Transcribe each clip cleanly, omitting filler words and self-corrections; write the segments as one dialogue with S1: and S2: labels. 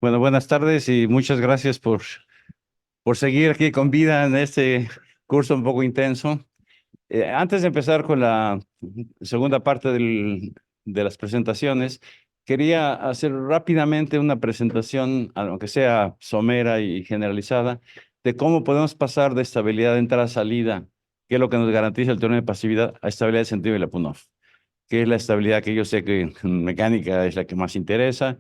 S1: Bueno, buenas tardes y muchas gracias por seguir aquí con vida en este curso un poco intenso. Antes de empezar con la segunda parte de las presentaciones, quería hacer rápidamente una presentación, aunque sea somera y generalizada, de cómo podemos pasar de estabilidad de entrada-salida, que es lo que nos garantiza el teorema de pasividad, a estabilidad de sentido de Lyapunov, que es la estabilidad que yo sé que en mecánica es la que más interesa.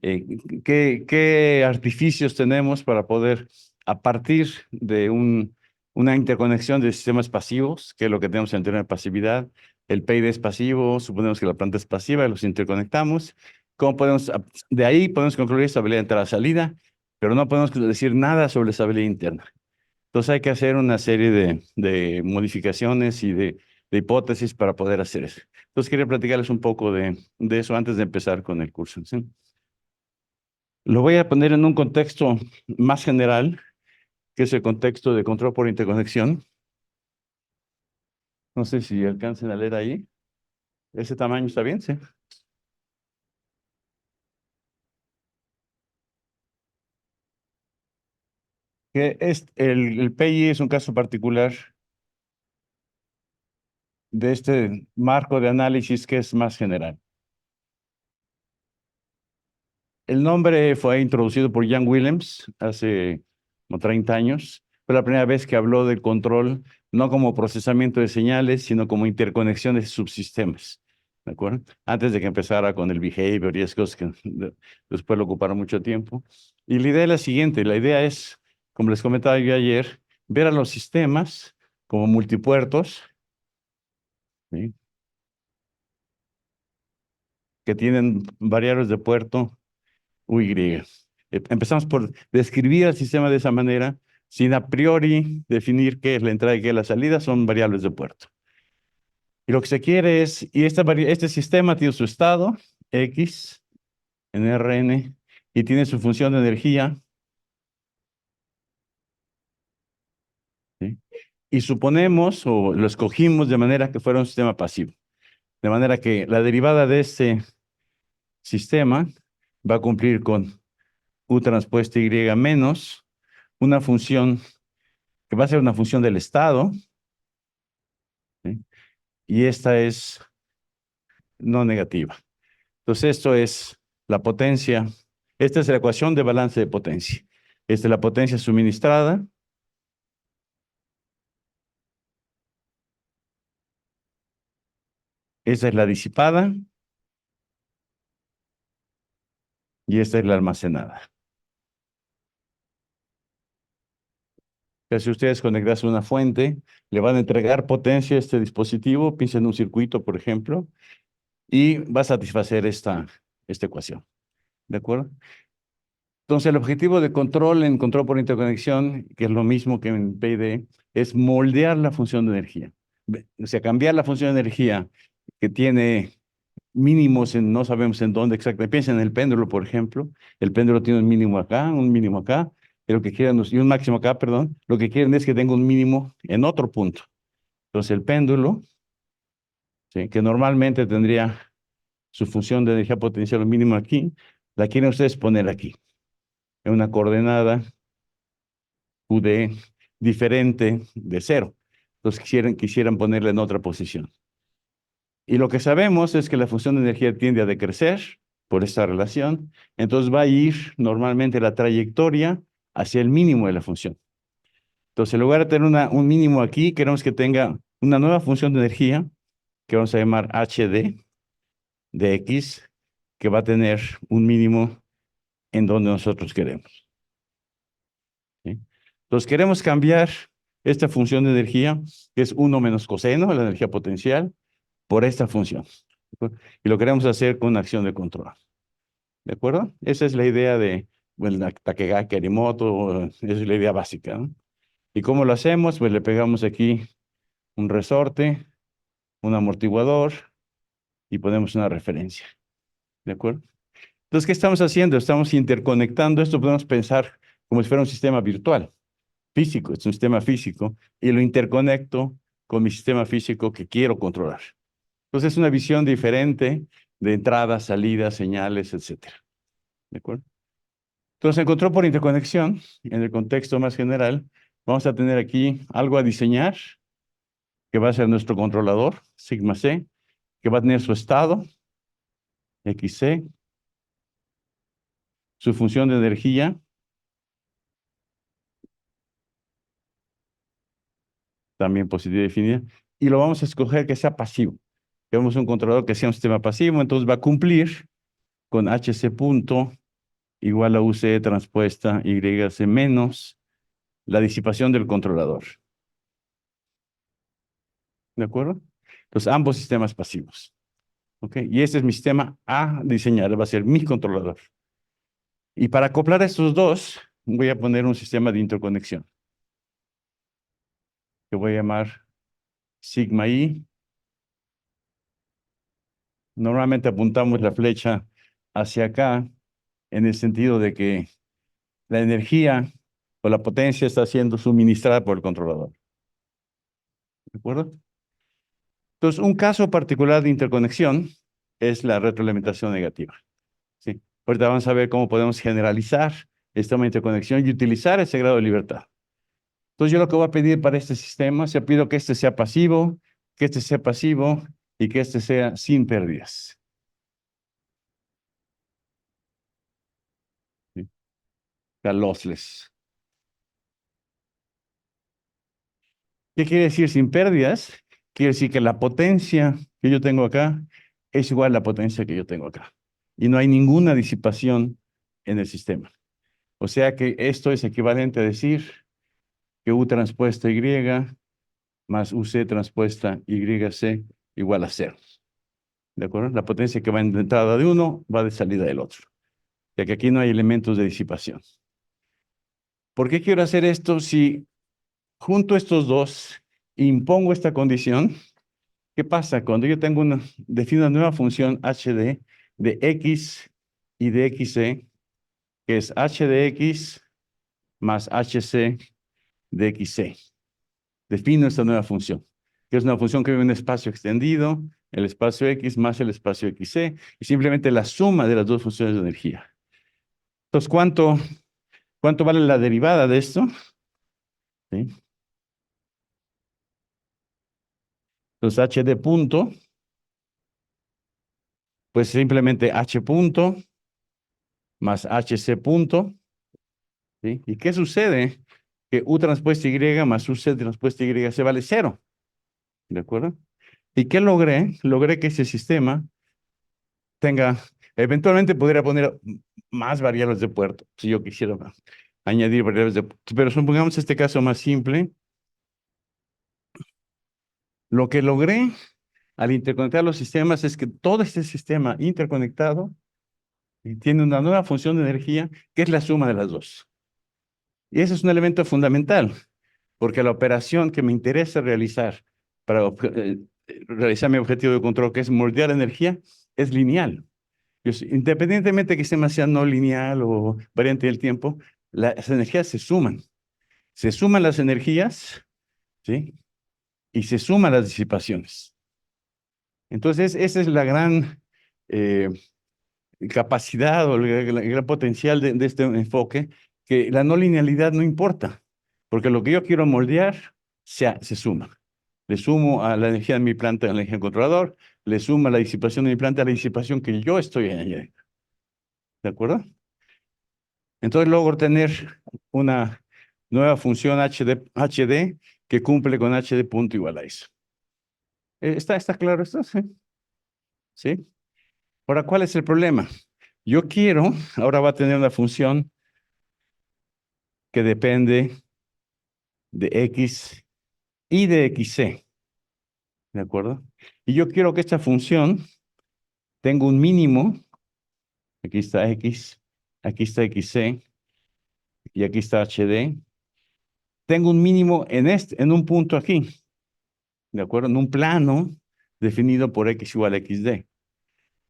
S1: Eh, ¿qué artificios tenemos para poder, a partir de una interconexión de sistemas pasivos, que es lo que tenemos en teoría de pasividad? El PID es pasivo, suponemos que la planta es pasiva, los interconectamos. ¿Cómo podemos, de ahí podemos concluir estabilidad entrada-salida, pero no podemos decir nada sobre estabilidad interna? Entonces hay que hacer una serie de modificaciones y de hipótesis para poder hacer eso. Entonces quería platicarles un poco de eso antes de empezar con el curso, ¿sí? Lo voy a poner en un contexto más general, que es el contexto de control por interconexión. No sé si alcancen a leer ahí. ¿Ese tamaño está bien? Sí. Que el PI es un caso particular de este marco de análisis que es más general. El nombre fue introducido por Jan Willems hace como 30 años. Fue la primera vez que habló del control, no como procesamiento de señales, sino como interconexión de subsistemas. ¿De acuerdo? Antes de que empezara con el behavior y esas cosas que después lo ocuparon mucho tiempo. Y la idea es la siguiente: la idea es, como les comentaba yo ayer, ver a los sistemas como multipuertos, ¿sí?, que tienen variables de puerto U, Y. Empezamos por describir el sistema de esa manera, sin a priori definir qué es la entrada y qué es la salida, son variables de puerto. Y lo que se quiere es, y este sistema tiene su estado, X, en Rn, y tiene su función de energía, ¿sí? Y suponemos, o lo escogimos de manera que fuera un sistema pasivo. De manera que la derivada de este sistema va a cumplir con U transpuesta Y menos una función que va a ser una función del estado, ¿sí?, y esta es no negativa. Entonces, esto es la potencia. Esta es la ecuación de balance de potencia. Esta es la potencia suministrada. Esta es la disipada. Y esta es la almacenada. Si ustedes conectan una fuente, le van a entregar potencia a este dispositivo, piensen en un circuito, por ejemplo, y va a satisfacer esta ecuación. ¿De acuerdo? Entonces, el objetivo de control en control por interconexión, que es lo mismo que en PID, es moldear la función de energía. O sea, cambiar la función de energía que tiene mínimos en no sabemos en dónde exactamente. Piensen en el péndulo, por ejemplo. El péndulo tiene un mínimo acá, un mínimo acá, y lo que quieren, y un máximo acá, perdón. Lo que quieren es que tenga un mínimo en otro punto. Entonces, el péndulo, ¿sí?, que normalmente tendría su función de energía potencial mínimo aquí, la quieren ustedes poner aquí, en una coordenada QD diferente de cero. Entonces quisieran ponerla en otra posición. Y lo que sabemos es que la función de energía tiende a decrecer por esta relación. Entonces va a ir normalmente la trayectoria hacia el mínimo de la función. Entonces, en lugar de tener un mínimo aquí, queremos que tenga una nueva función de energía que vamos a llamar HD de X, que va a tener un mínimo en donde nosotros queremos, ¿sí? Entonces, queremos cambiar esta función de energía, que es 1 menos coseno, la energía potencial, por esta función. Y lo queremos hacer con una acción de control. ¿De acuerdo? Esa es la idea de, bueno, la Takegaki Arimoto, esa es la idea básica, ¿no? ¿Y cómo lo hacemos? Pues le pegamos aquí un resorte, un amortiguador y ponemos una referencia. ¿De acuerdo? Entonces, ¿qué estamos haciendo? Estamos interconectando esto, podemos pensar como si fuera un sistema virtual, físico, es un sistema físico, y lo interconecto con mi sistema físico que quiero controlar. Entonces, es una visión diferente de entradas, salidas, señales, etcétera. ¿De acuerdo? Entonces, en control por interconexión, en el contexto más general, vamos a tener aquí algo a diseñar, que va a ser nuestro controlador, sigma C, que va a tener su estado, XC, su función de energía, también positiva definida, y lo vamos a escoger que sea pasivo. Queremos un controlador que sea un sistema pasivo, entonces va a cumplir con HC punto igual a UC transpuesta YC menos la disipación del controlador. ¿De acuerdo? Entonces, ambos sistemas pasivos. ¿Ok? Y este es mi sistema a diseñar, va a ser mi controlador. Y para acoplar estos dos, voy a poner un sistema de interconexión, que voy a llamar sigma I. Normalmente apuntamos la flecha hacia acá, en el sentido de que la energía o la potencia está siendo suministrada por el controlador. ¿De acuerdo? Entonces, un caso particular de interconexión es la retroalimentación negativa. ¿Sí? Ahorita vamos a ver cómo podemos generalizar esta interconexión y utilizar ese grado de libertad. Entonces, yo lo que voy a pedir para este sistema, se pido que este sea pasivo, que este sea pasivo y que este sea sin pérdidas. ¿Sí? Sea lossless. ¿Qué quiere decir sin pérdidas? Quiere decir que la potencia que yo tengo acá es igual a la potencia que yo tengo acá. Y no hay ninguna disipación en el sistema. O sea que esto es equivalente a decir que U transpuesta Y más UC transpuesta YC igual a cero. ¿De acuerdo? La potencia que va en entrada de uno va de salida del otro. Ya que aquí no hay elementos de disipación. ¿Por qué quiero hacer esto? Si junto a estos dos impongo esta condición, ¿qué pasa? Cuando yo defino una nueva función HD de X y de XC, que es H de X más HC de XC. Defino esta nueva función, que es una función que vive en un espacio extendido, el espacio X más el espacio XC, y simplemente la suma de las dos funciones de energía. Entonces, ¿cuánto vale la derivada de esto? ¿Sí? Entonces, HD punto, pues simplemente H punto más HC punto. ¿Sí? ¿Y qué sucede? Que U transpuesta Y más UC transpuesta Y se vale cero. ¿De acuerdo? ¿Y qué logré? Logré que ese sistema tenga, eventualmente podría poner más variables de puerto, si yo quisiera añadir variables de puerto. Pero supongamos este caso más simple. Lo que logré al interconectar los sistemas es que todo este sistema interconectado tiene una nueva función de energía que es la suma de las dos. Y ese es un elemento fundamental, porque la operación que me interesa realizar para realizar mi objetivo de control, que es moldear energía, es lineal. Independientemente que este sistema sea no lineal o variante del tiempo, las energías se suman. Se suman las energías, ¿sí? Y se suman las disipaciones. Entonces, esa es la gran eh, capacidad o el gran potencial de este enfoque, que la no linealidad no importa, porque lo que yo quiero moldear se suma. Le sumo a la energía de mi planta a la energía del controlador, le sumo a la disipación de mi planta a la disipación que yo estoy añadiendo. ¿De acuerdo? Entonces logro tener una nueva función HD que cumple con HD punto igual a eso. ¿Está claro esto? ¿Sí? ¿Sí? Ahora, ¿cuál es el problema? Yo quiero, ahora va a tener una función que depende de X y de XC. ¿De acuerdo? Y yo quiero que esta función tenga un mínimo. Aquí está X, aquí está XC y aquí está HD. Tengo un mínimo en un punto aquí. ¿De acuerdo? En un plano definido por X igual a XD.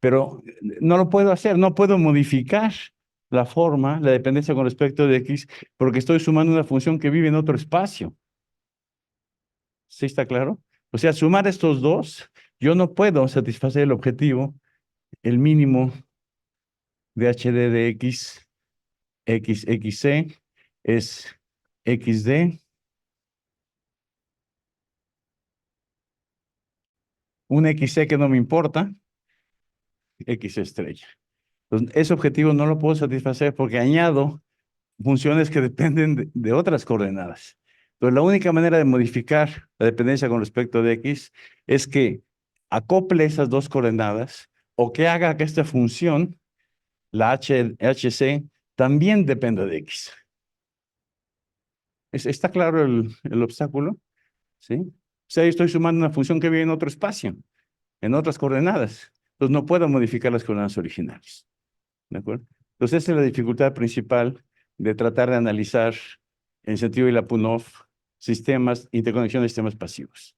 S1: Pero no lo puedo hacer, no puedo modificar la forma, la dependencia con respecto de X, porque estoy sumando una función que vive en otro espacio. ¿Sí está claro? O sea, sumar estos dos, yo no puedo satisfacer el objetivo, el mínimo de HD de X XC es XD, un XC que no me importa, X estrella. Entonces, ese objetivo no lo puedo satisfacer porque añado funciones que dependen de otras coordenadas. Entonces, la única manera de modificar la dependencia con respecto de X es que acople esas dos coordenadas o que haga que esta función, la HC, también dependa de X. ¿Está claro el obstáculo? ¿Sí? O sea, yo estoy sumando una función que vive en otro espacio, en otras coordenadas. Entonces, no puedo modificar las coordenadas originales. ¿De acuerdo? Entonces, esa es la dificultad principal de tratar de analizar en sentido de Lyapunov sistemas, interconexión de sistemas pasivos.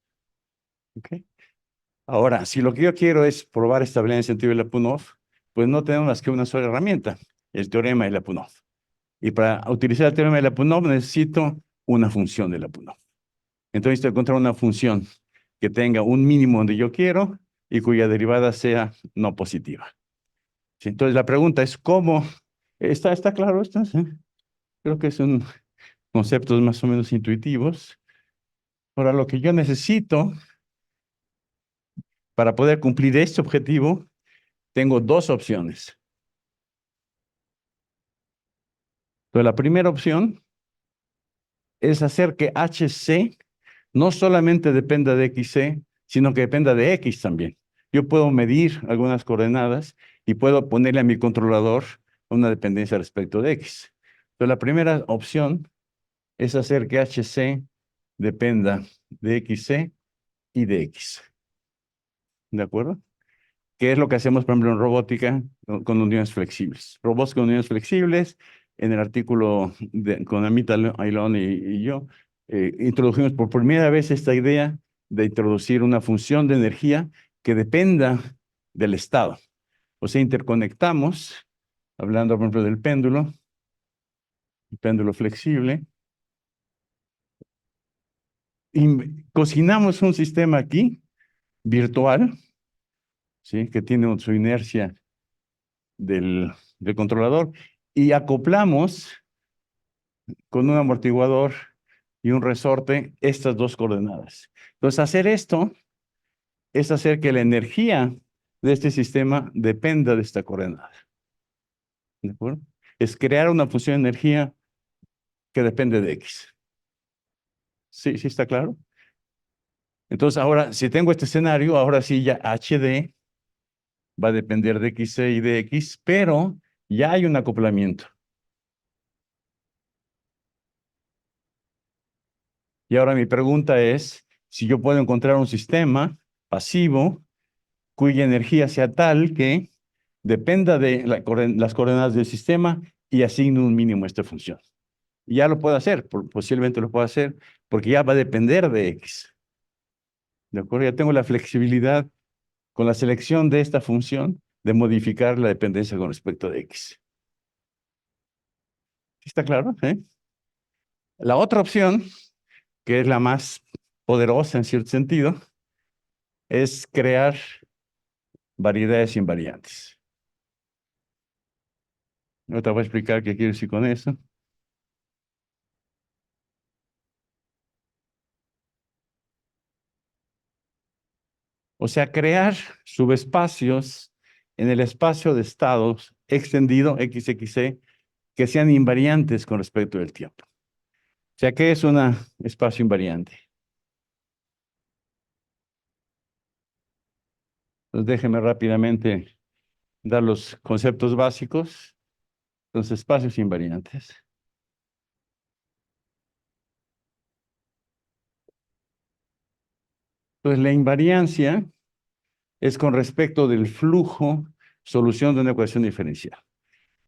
S1: ¿Ok? Ahora, si lo que yo quiero es probar estabilidad en sentido de Lyapunov, pues no tenemos más que una sola herramienta, el teorema de Lyapunov. Y para utilizar el teorema de Lyapunov necesito una función de Lyapunov. Entonces, necesito encontrar una función que tenga un mínimo donde yo quiero y cuya derivada sea no positiva. ¿Sí? Entonces, la pregunta es, ¿cómo? ¿Está claro esto? ¿Sí? Creo que son conceptos más o menos intuitivos. Ahora, lo que yo necesito para poder cumplir este objetivo, tengo dos opciones. Entonces, la primera opción es hacer que HC no solamente dependa de XC, sino que dependa de X también. Yo puedo medir algunas coordenadas y puedo ponerle a mi controlador una dependencia respecto de X. Entonces, la primera opción es hacer que HC dependa de XC y de X. ¿De acuerdo? ¿Qué es lo que hacemos, por ejemplo, en robótica con uniones flexibles? Robots con uniones flexibles, en el artículo con Amit Ailón y yo, introdujimos por primera vez esta idea de introducir una función de energía que dependa del estado. O sea, interconectamos, hablando, por ejemplo, del péndulo, el péndulo flexible, y cocinamos un sistema aquí, virtual, ¿sí? Que tiene su inercia del controlador, y acoplamos con un amortiguador y un resorte estas dos coordenadas. Entonces, hacer esto es hacer que la energía de este sistema dependa de esta coordenada. ¿De acuerdo? Es crear una función de energía que depende de X. ¿Sí, sí está claro? Entonces, ahora, si tengo este escenario, ahora sí ya HD va a depender de XC y de X, pero ya hay un acoplamiento. Y ahora mi pregunta es, si yo puedo encontrar un sistema pasivo cuya energía sea tal que dependa de las coordenadas del sistema y asigne un mínimo a esta función. Y ya lo puedo hacer, posiblemente lo puedo hacer, porque ya va a depender de X. ¿De acuerdo? Ya tengo la flexibilidad con la selección de esta función de modificar la dependencia con respecto de X. ¿Sí está claro? ¿Eh? La otra opción, que es la más poderosa en cierto sentido, es crear variedades invariantes. No te voy a explicar qué quiero decir con eso. O sea, crear subespacios en el espacio de estados extendido XXC que sean invariantes con respecto del tiempo. O sea, ¿qué es un espacio invariante? Entonces, déjeme rápidamente dar los conceptos básicos. Los espacios invariantes. Entonces, la invariancia es con respecto del flujo, solución de una ecuación diferencial.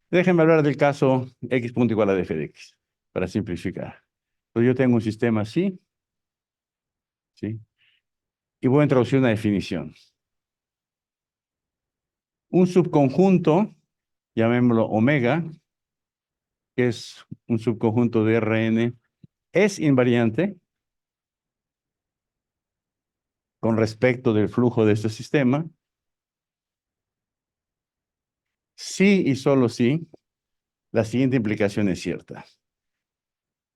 S1: Déjenme hablar del caso x punto igual a d f de x, para simplificar. Entonces, yo tengo un sistema así, ¿sí? Y voy a introducir una definición. Un subconjunto, llamémoslo omega, que es un subconjunto de Rn, es invariante con respecto del flujo de este sistema, sí y solo sí, la siguiente implicación es cierta.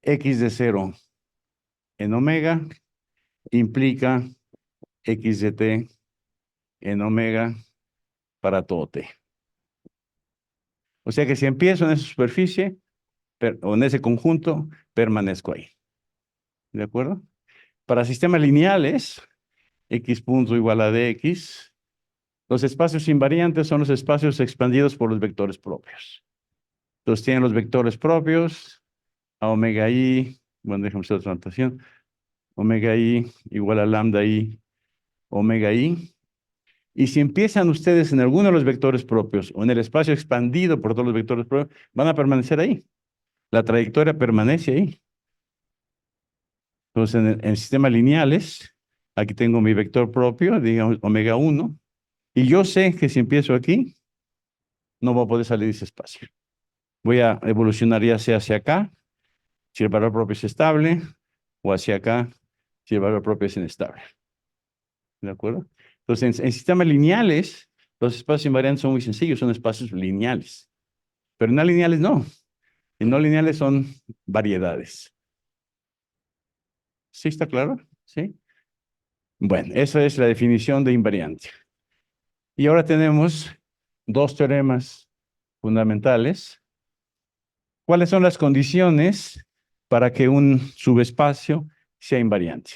S1: X de 0 en omega implica X de t en omega para todo t. O sea que si empiezo en esa superficie o en ese conjunto, permanezco ahí. ¿De acuerdo? Para sistemas lineales, x punto igual a dx, los espacios invariantes son los espacios expandidos por los vectores propios. Entonces tienen los vectores propios, a omega i, bueno, déjame hacer otra notación, omega i igual a lambda i, omega i. Y si empiezan ustedes en alguno de los vectores propios o en el espacio expandido por todos los vectores propios, van a permanecer ahí. La trayectoria permanece ahí. Entonces, en sistemas lineales, aquí tengo mi vector propio, digamos, omega 1, y yo sé que si empiezo aquí, no voy a poder salir de ese espacio. Voy a evolucionar ya sea hacia acá, si el valor propio es estable, o hacia acá, si el valor propio es inestable. ¿De acuerdo? Entonces, en sistemas lineales, los espacios invariantes son muy sencillos, son espacios lineales. Pero no lineales no. Y no lineales son variedades. ¿Sí está claro? ¿Sí? Bueno, esa es la definición de invariante. Y ahora tenemos dos teoremas fundamentales. ¿Cuáles son las condiciones para que un subespacio sea invariante?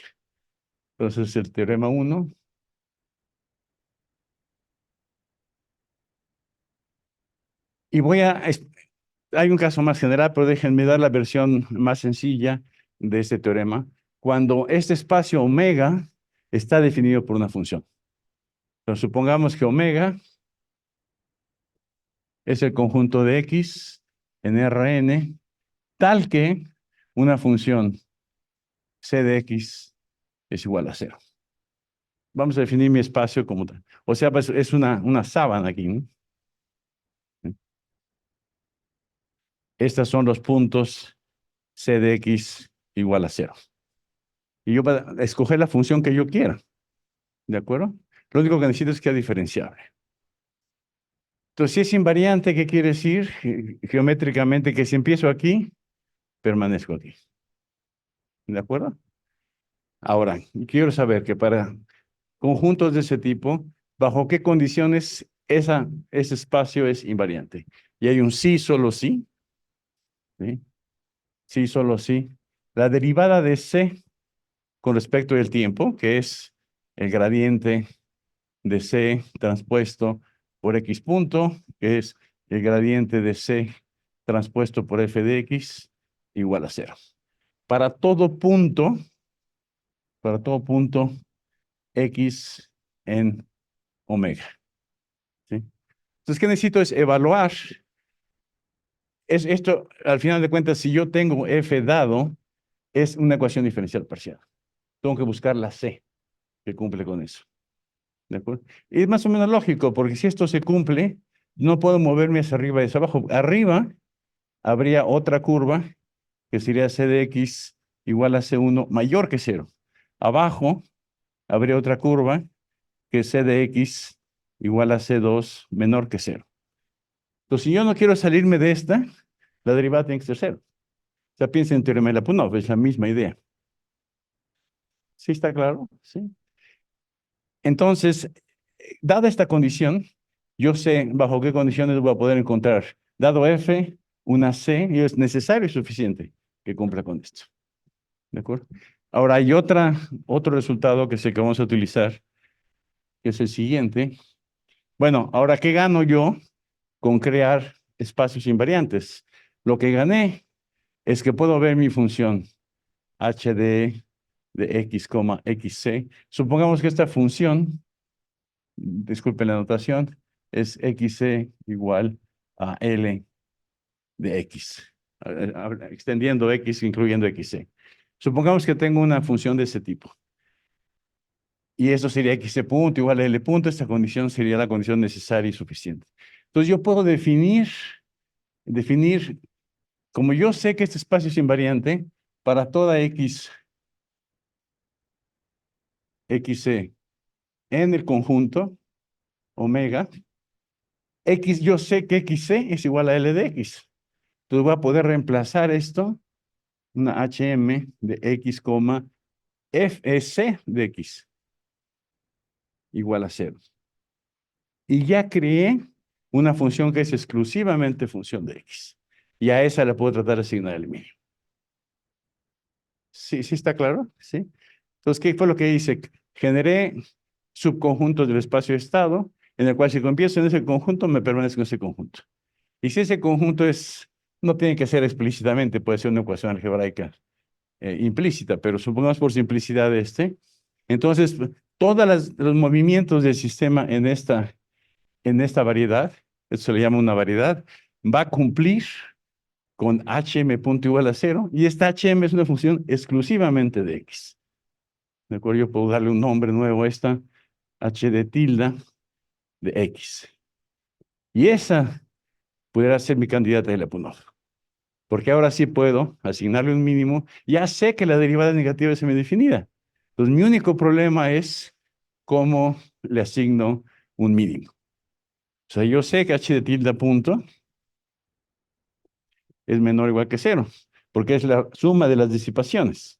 S1: Entonces, el teorema 1. Y hay un caso más general, pero déjenme dar la versión más sencilla de este teorema. Cuando este espacio omega está definido por una función. Entonces, supongamos que omega es el conjunto de X en Rn, tal que una función c de X es igual a 0. Vamos a definir mi espacio como tal. O sea, pues es una sábana aquí, ¿no? Estos son los puntos c de X igual a 0. Y yo voy a escoger la función que yo quiera. ¿De acuerdo? Lo único que necesito es que sea diferenciable. Entonces, si es invariante, ¿qué quiere decir? Geométricamente, que si empiezo aquí, permanezco aquí. ¿De acuerdo? Ahora, quiero saber que para conjuntos de ese tipo, ¿bajo qué condiciones ese espacio es invariante? Y hay un sí, solo sí. ¿Sí? Sí, solo sí. La derivada de C con respecto del tiempo, que es el gradiente de C transpuesto por X punto, que es el gradiente de C transpuesto por f de X, igual a 0. Para todo punto X en omega. ¿Sí? Entonces, ¿qué necesito? Es evaluar. Esto, al final de cuentas, si yo tengo f dado, es una ecuación diferencial parcial. Tengo que buscar la C que cumple con eso. ¿De acuerdo? Y es más o menos lógico, porque si esto se cumple, no puedo moverme hacia arriba y hacia abajo. Arriba habría otra curva que sería c de x igual a c1 mayor que 0. Abajo habría otra curva que es c de x igual a c2 menor que 0. Entonces, si yo no quiero salirme de esta, la derivada tiene que ser 0. O sea, piensa en teorema de la no, es la misma idea. ¿Sí está claro? Sí. Entonces, dada esta condición, yo sé bajo qué condiciones voy a poder encontrar, dado f, una c, y es necesario y suficiente que cumpla con esto. ¿De acuerdo? Ahora hay otro resultado que sé que vamos a utilizar, que es el siguiente. Bueno, ahora, ¿qué gano yo con crear espacios invariantes? Lo que gané es que puedo ver mi función h de x, xc. Supongamos que esta función, disculpen la notación, es xc igual a L de x, extendiendo x, incluyendo xc. Supongamos que tengo una función de ese tipo. Y eso sería xc punto igual a L punto. Esta condición sería la condición necesaria y suficiente. Entonces yo puedo definir, como yo sé que este espacio es invariante, para toda xc en el conjunto, omega, X, yo sé que xc es igual a L de X. Entonces voy a poder reemplazar esto, una HM de X, FS de X igual a 0. Y ya creé una función que es exclusivamente función de X. Y a esa le puedo tratar de asignar el mínimo. ¿Sí, sí está claro? ¿Sí? Entonces, ¿qué fue lo que hice? Generé subconjuntos del espacio de estado, en el cual si empiezo en ese conjunto, me permanezco en ese conjunto. Y si ese conjunto no tiene que ser explícitamente, puede ser una ecuación algebraica implícita, pero supongamos por simplicidad entonces todos los movimientos del sistema en esta variedad, esto se le llama una variedad, va a cumplir con hm punto igual a 0, y esta hm es una función exclusivamente de x. ¿De acuerdo? Yo puedo darle un nombre nuevo a esta h de tilde de x. Y esa pudiera ser mi candidata de Lyapunov, porque ahora sí puedo asignarle un mínimo. Ya sé que la derivada negativa es semidefinida. Entonces, mi único problema es cómo le asigno un mínimo. O sea, yo sé que h de tilde punto es menor o igual que 0, porque es la suma de las disipaciones.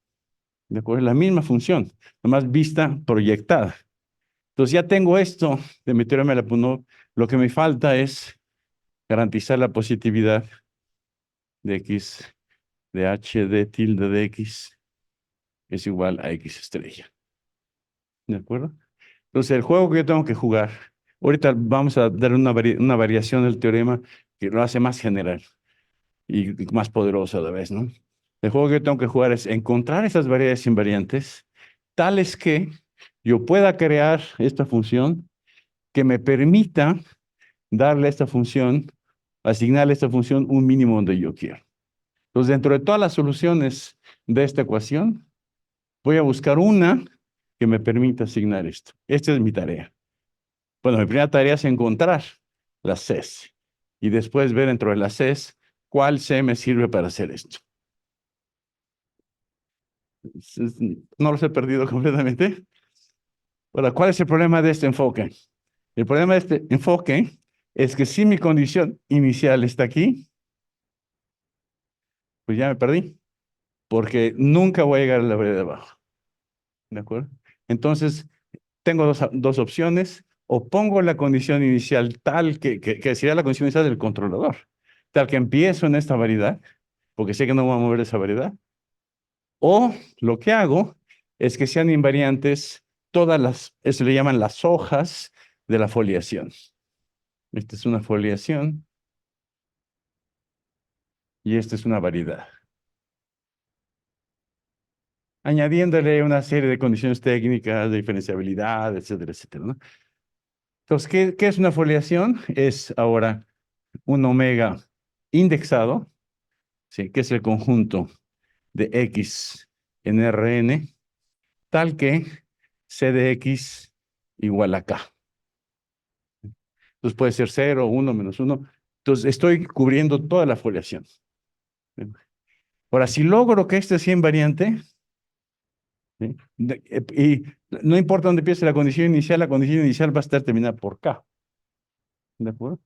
S1: ¿De acuerdo? Es la misma función, nomás vista proyectada. Entonces ya tengo esto de mi teorema de Lyapunov. Lo que me falta es garantizar la positividad de x, de h de tilde de x es igual a x estrella. ¿De acuerdo? Entonces el juego que yo tengo que jugar, ahorita vamos a dar una variación del teorema que lo hace más general y más poderoso a la vez, ¿no? El juego que yo tengo que jugar es encontrar esas variedades invariantes tales que yo pueda crear esta función que me permita darle a esta función, asignarle a esta función un mínimo donde yo quiero. Entonces, dentro de todas las soluciones de esta ecuación, voy a buscar una que me permita asignar esto. Esta es mi tarea. Bueno, mi primera tarea es encontrar las Cs y después ver dentro de las Cs cuál C me sirve para hacer esto. No los he perdido completamente. Ahora, ¿cuál es el problema de este enfoque? El problema de este enfoque es que si mi condición inicial está aquí, pues ya me perdí, porque nunca voy a llegar a la variedad de abajo. ¿De acuerdo? Entonces, tengo dos opciones. O pongo la condición inicial tal que sería la condición inicial del controlador, tal que empiezo en esta variedad, porque sé que no voy a mover esa variedad. O lo que hago es que sean invariantes eso le llaman las hojas de la foliación. Esta es una foliación y esta es una variedad. Añadiéndole una serie de condiciones técnicas, de diferenciabilidad, etcétera, etcétera, ¿no? Entonces, ¿qué es una foliación? Es ahora un omega indexado, ¿sí? Que es el conjunto de X en Rn, tal que C de X igual a K. Entonces puede ser 0, 1, -1. Entonces estoy cubriendo toda la foliación. Ahora, si logro que este sea invariante, ¿sí? Y no importa dónde empiece la condición inicial va a estar terminada por K. ¿De acuerdo?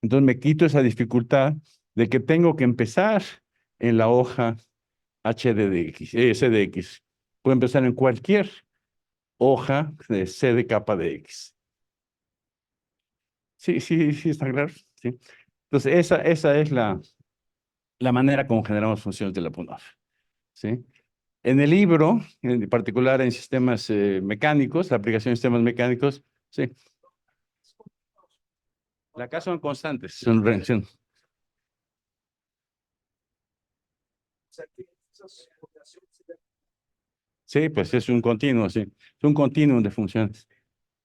S1: Entonces me quito esa dificultad de que tengo que empezar en la hoja HD de X, C de X. Puedo empezar en cualquier hoja de C de capa de X. Sí, sí, sí, está claro. Sí. Entonces, esa es la manera como generamos funciones de Lyapunov. ¿Sí? En el libro, en particular en sistemas mecánicos, la aplicación de sistemas mecánicos, sí. La K son constantes, son reacción. Sí, pues es un continuo, sí. Es un continuum de funciones.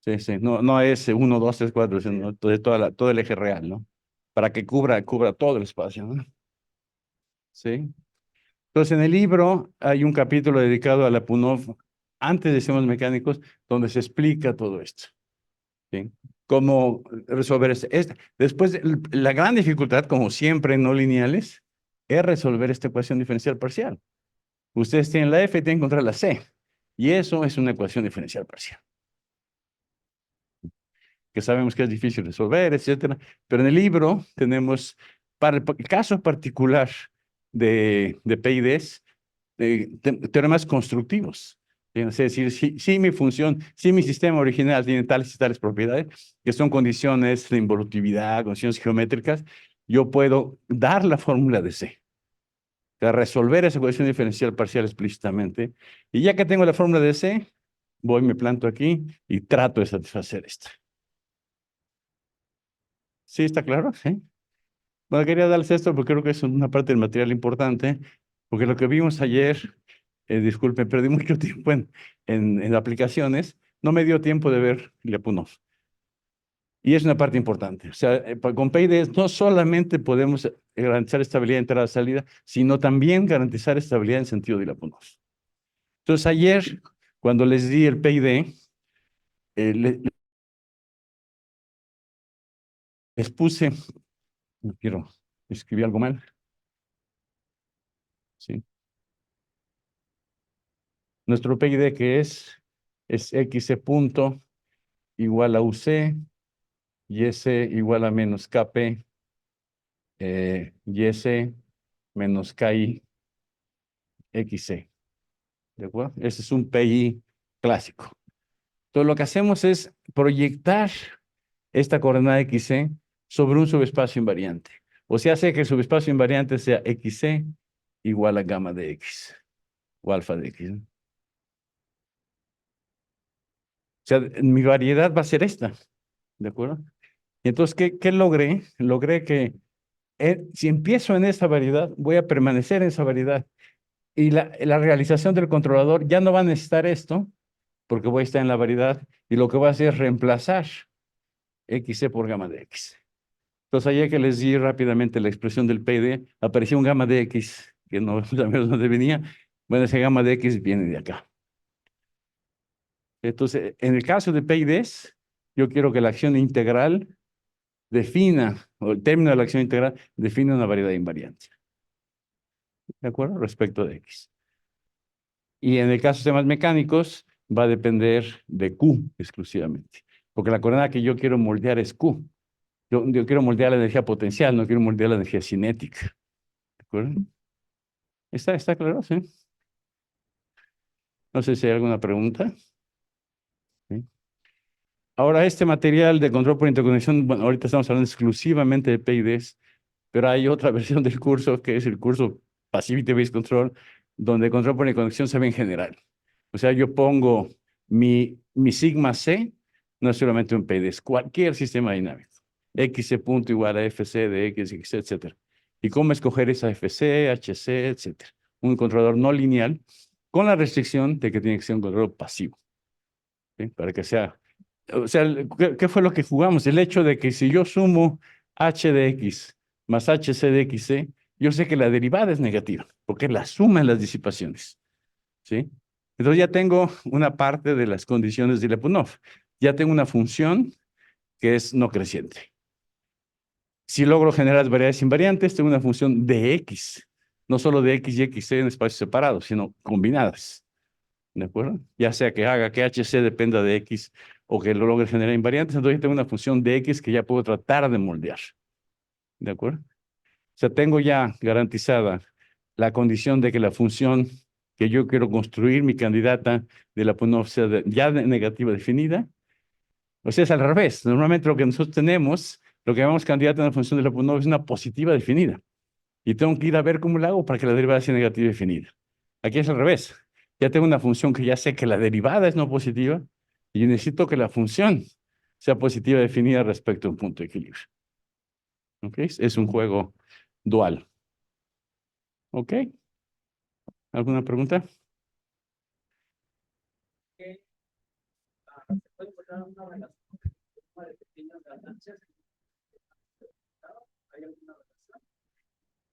S1: Sí, sí. No, no es 1, 2, 3, 4, sino todo el eje real, ¿no? Para que cubra todo el espacio, ¿no? Sí. Entonces, en el libro hay un capítulo dedicado a Lyapunov antes de sistemas mecánicos, donde se explica todo esto. ¿Sí? Cómo resolver esto. Después, la gran dificultad, como siempre en no lineales, es resolver esta ecuación diferencial parcial. Ustedes tienen la F y tienen que encontrar la C. Y eso es una ecuación diferencial parcial, que sabemos que es difícil resolver, etcétera. Pero en el libro tenemos Para el caso particular de PIDs, teoremas constructivos. Es decir, si mi función, si mi sistema original tiene tales y tales propiedades, que son condiciones de involutividad, condiciones geométricas, yo puedo dar la fórmula de C, de resolver esa ecuación diferencial parcial explícitamente. Y ya que tengo la fórmula de C, voy, me planto aquí y trato de satisfacer esta. ¿Sí está claro? ¿Sí? Bueno, quería darles esto porque creo que es una parte del material importante, porque lo que vimos ayer, disculpen, perdí mucho tiempo en aplicaciones, no me dio tiempo de ver Lyapunov. Y es una parte importante. O sea, con PIDs no solamente podemos garantizar estabilidad en entrada-salida, sino también garantizar estabilidad en sentido de Lyapunov. Entonces, ayer, cuando les di el PID, les puse, no quiero, escribí algo mal, ¿sí? Nuestro PID que es XC punto igual a UC, y S igual a menos KP, y S menos KI XC. ¿De acuerdo? Ese es un PI clásico. Entonces, lo que hacemos es proyectar esta coordenada XC sobre un subespacio invariante. O sea, hace que el subespacio invariante sea XC igual a gamma de X o alfa de X, ¿no? O sea, mi variedad va a ser esta. ¿De acuerdo? Y entonces, ¿qué logré? Logré que si empiezo en esa variedad, voy a permanecer en esa variedad. Y la realización del controlador ya no va a necesitar esto, porque voy a estar en la variedad, y lo que voy a hacer es reemplazar XC por gamma de X. Entonces, ayer que les di rápidamente la expresión del PD, apareció un gamma de X, que no sabemos dónde venía. Bueno, ese gamma de X viene de acá. Entonces, en el caso de PIDs, yo quiero que la acción integral defina, o el término de la acción integral, define una variedad invariante. ¿De acuerdo? Respecto de X. Y en el caso de sistemas mecánicos, va a depender de Q exclusivamente. Porque la coordenada que yo quiero moldear es Q. Yo quiero moldear la energía potencial, no quiero moldear la energía cinética. ¿De acuerdo? ¿Está claro? Sí. No sé si hay alguna pregunta. ¿Sí? Ahora, este material de control por interconexión, bueno, ahorita estamos hablando exclusivamente de PIDs, pero hay otra versión del curso que es el curso Passivity Based Control, donde el control por interconexión se ve en general. O sea, yo pongo mi sigma C, no es solamente un PID, es cualquier sistema dinámico. XC punto igual a FC de X, X, etcétera. ¿Y cómo escoger esa FC, HC, etcétera? Un controlador no lineal con la restricción de que tiene que ser un controlador pasivo. ¿Sí? Para que sea... O sea, ¿qué fue lo que jugamos? El hecho de que si yo sumo H de X más HC de XC, yo sé que la derivada es negativa, porque es la suma en las disipaciones. ¿Sí? Entonces ya tengo una parte de las condiciones de Lyapunov. Ya tengo una función que es no creciente. Si logro generar variedades invariantes, tengo una función de X, no solo de X y XC en espacios separados, sino combinadas. ¿De acuerdo? Ya sea que haga que HC dependa de X o que lo logre generar invariantes, entonces tengo una función de X que ya puedo tratar de moldear. ¿De acuerdo? O sea, tengo ya garantizada la condición de que la función que yo quiero construir, mi candidata de Lyapunov, sea ya negativa definida. O sea, es al revés. Normalmente lo que nosotros tenemos, lo que llamamos candidata en la función de Lyapunov es una positiva definida. Y tengo que ir a ver cómo la hago para que la derivada sea negativa definida. Aquí es al revés. Ya tengo una función que ya sé que la derivada es no positiva y necesito que la función sea positiva definida respecto a un punto de equilibrio. ¿Ok? Es un juego dual. ¿Ok? ¿Alguna pregunta?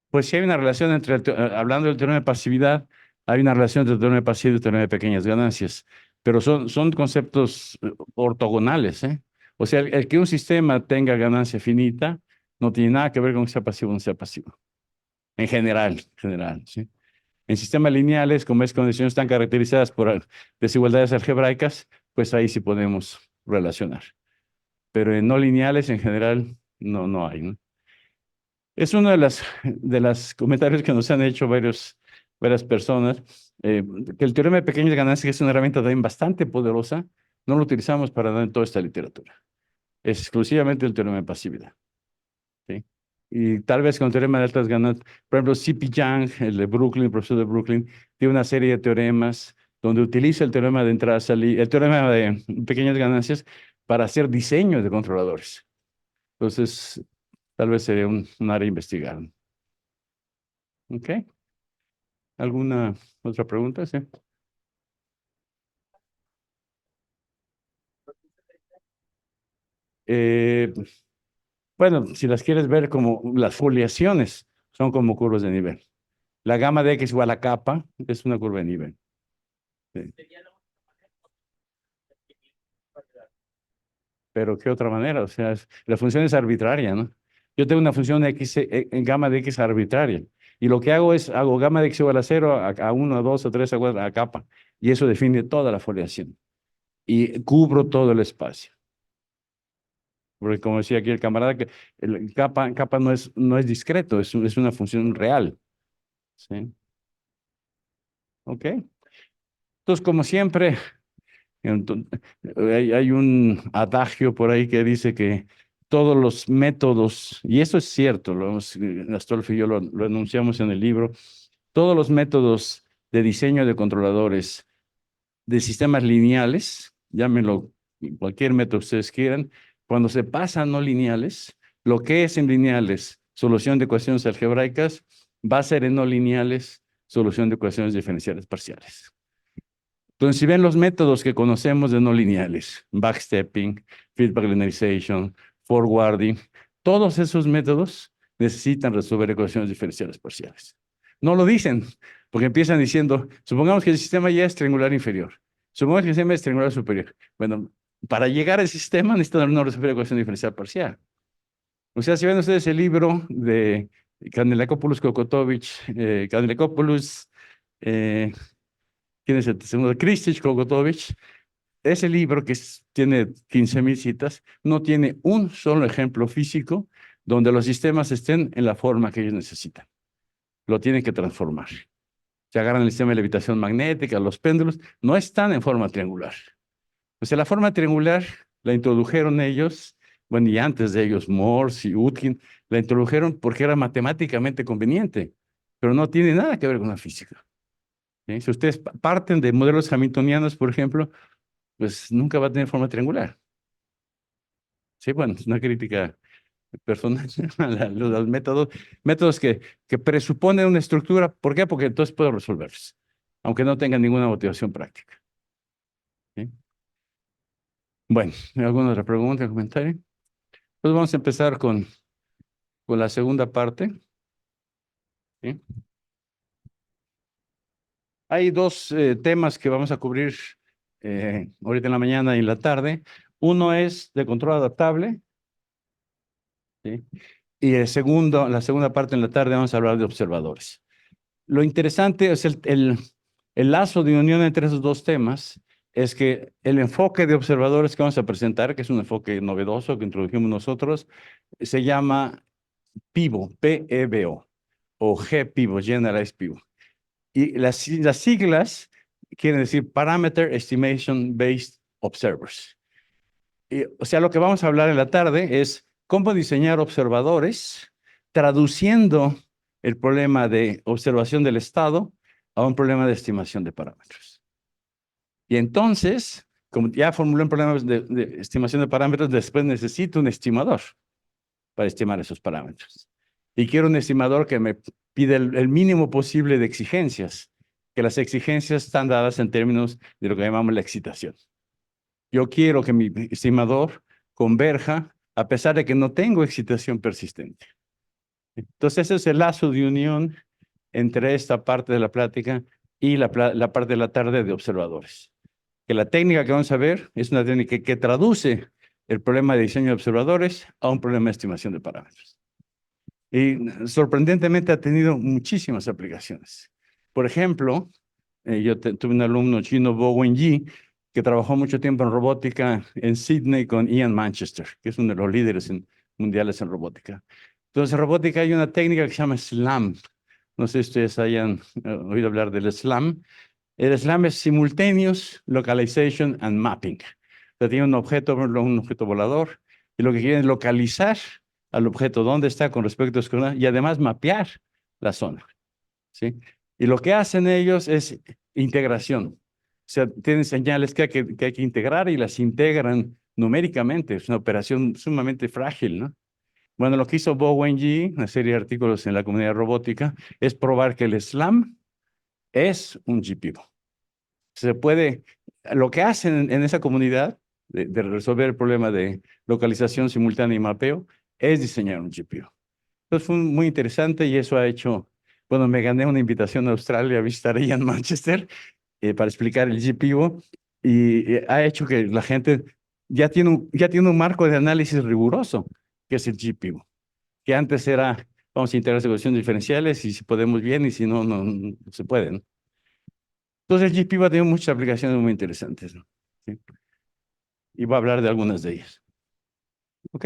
S1: Pues sí hay una relación entre, hablando del teorema de pasividad, hay una relación entre el teorema de pasividad y el teorema de pequeñas ganancias, pero son conceptos ortogonales, ¿eh? O sea, el que un sistema tenga ganancia finita no tiene nada que ver con que sea pasivo o no sea pasivo. En general, ¿sí? En sistemas lineales, como es condiciones están caracterizadas por desigualdades algebraicas, pues ahí sí podemos relacionar. Pero en no lineales, en general, no hay, ¿no? Es uno de las comentarios que nos han hecho varias personas, que el teorema de pequeñas ganancias, que es una herramienta también bastante poderosa, no lo utilizamos para nada en toda esta literatura. Es exclusivamente el teorema de pasividad. ¿Sí? Y tal vez con el teorema de altas ganancias, por ejemplo, C.P. Young, el de Brooklyn, el profesor de Brooklyn, tiene una serie de teoremas donde utiliza el teorema de entrada, salida, el teorema de pequeñas ganancias para hacer diseño de controladores. Entonces, tal vez sería un área a investigar. ¿Ok? ¿Alguna otra pregunta? Sí. Eh, bueno, si las quieres ver como las foliaciones, son como curvas de nivel. La gama de X igual a kappa es una curva de nivel. Sí. Pero ¿qué otra manera? O sea, la función es arbitraria, ¿no? Yo tengo una función X en gamma de X arbitraria. Y lo que hago es, hago gamma de X igual a 0, a 1, a 2, a 3, a 4, a kappa. Y eso define toda la foliación. Y cubro todo el espacio. Porque como decía aquí el camarada, que el kappa no es discreto, es una función real. ¿Sí? ¿Ok? Entonces, como siempre, Enton- hay un adagio por ahí que dice que todos los métodos, y eso es cierto, Astolfo y yo lo enunciamos en el libro, todos los métodos de diseño de controladores de sistemas lineales, llámenlo cualquier método que ustedes quieran, cuando se pasan a no lineales, lo que es en lineales solución de ecuaciones algebraicas va a ser en no lineales solución de ecuaciones diferenciales parciales. Entonces, si ven los métodos que conocemos de no lineales, backstepping, feedback linearization, forwarding, todos esos métodos necesitan resolver ecuaciones diferenciales parciales. No lo dicen, porque empiezan diciendo, supongamos que el sistema ya es triangular inferior, supongamos que el sistema es triangular superior. Bueno, para llegar al sistema necesitan no resolver ecuación diferencial parcial. O sea, si ven ustedes el libro de Kanellakopoulos Kokotovich, Kanellakopoulos, eh, ¿quién es el segundo? Kristich Kokotovich. Ese libro tiene 15.000 citas, no tiene un solo ejemplo físico donde los sistemas estén en la forma que ellos necesitan. Lo tienen que transformar. Se agarran el sistema de levitación magnética, los péndulos, no están en forma triangular. O sea, la forma triangular la introdujeron ellos, bueno, y antes de ellos, Morse y Utkin, la introdujeron porque era matemáticamente conveniente, pero no tiene nada que ver con la física. ¿Sí? Si ustedes parten de modelos hamiltonianos, por ejemplo, pues nunca va a tener forma triangular. Sí, bueno, es una crítica personal a los métodos que presuponen una estructura. ¿Por qué? Porque entonces puedo resolverlos, aunque no tengan ninguna motivación práctica. ¿Sí? Bueno, ¿alguna otra pregunta, comentario? Pues vamos a empezar con la segunda parte. ¿Sí? Hay dos temas que vamos a cubrir ahorita en la mañana y en la tarde. Uno es de control adaptable. ¿Sí? Y la segunda parte en la tarde vamos a hablar de observadores. Lo interesante es el lazo de unión entre esos dos temas, es que el enfoque de observadores que vamos a presentar, que es un enfoque novedoso que introdujimos nosotros, se llama PIVO, P-E-V-O, o G-PIVO, Generalized PIVO. Y las siglas quieren decir Parameter Estimation Based Observers. O sea, lo que vamos a hablar en la tarde es cómo diseñar observadores traduciendo el problema de observación del estado a un problema de estimación de parámetros. Y entonces, como ya formulé un problema de estimación de parámetros, después necesito un estimador para estimar esos parámetros. Y quiero un estimador que me pide el mínimo posible de exigencias, que las exigencias están dadas en términos de lo que llamamos la excitación. Yo quiero que mi estimador converja a pesar de que no tengo excitación persistente. Entonces, ese es el lazo de unión entre esta parte de la plática y la parte de la tarde de observadores. Que la técnica que vamos a ver es una técnica que traduce el problema de diseño de observadores a un problema de estimación de parámetros. Y sorprendentemente ha tenido muchísimas aplicaciones. Por ejemplo, yo tuve un alumno chino, Bowen Yi, que trabajó mucho tiempo en robótica en Sydney con Ian Manchester, que es uno de los líderes mundiales en robótica. Entonces, en robótica hay una técnica que se llama SLAM. No sé si ustedes hayan oído hablar del SLAM. El SLAM es Simultaneous Localization and Mapping. O sea, tiene un objeto volador, y lo que quieren es localizar al objeto dónde está con respecto a su coordenada y además mapear la zona, ¿sí? Y lo que hacen ellos es integración. O sea, tienen señales que hay que integrar y las integran numéricamente. Es una operación sumamente frágil, ¿no? Bueno, lo que hizo Bowen G, una serie de artículos en la comunidad robótica, es probar que el SLAM es un GPU. Se puede, lo que hacen en esa comunidad de resolver el problema de localización simultánea y mapeo es diseñar un GPU. Entonces fue muy interesante y eso ha hecho, bueno, me gané una invitación a Australia a visitar ella en Manchester para explicar el GPU y ha hecho que la gente ya tiene un marco de análisis riguroso, que es el GPU, que antes era, vamos a integrar ecuaciones diferenciales y si podemos bien y si no, no se pueden. Entonces el GPU ha tenido muchas aplicaciones muy interesantes, ¿no? ¿Sí? Y voy a hablar de algunas de ellas. ¿Ok?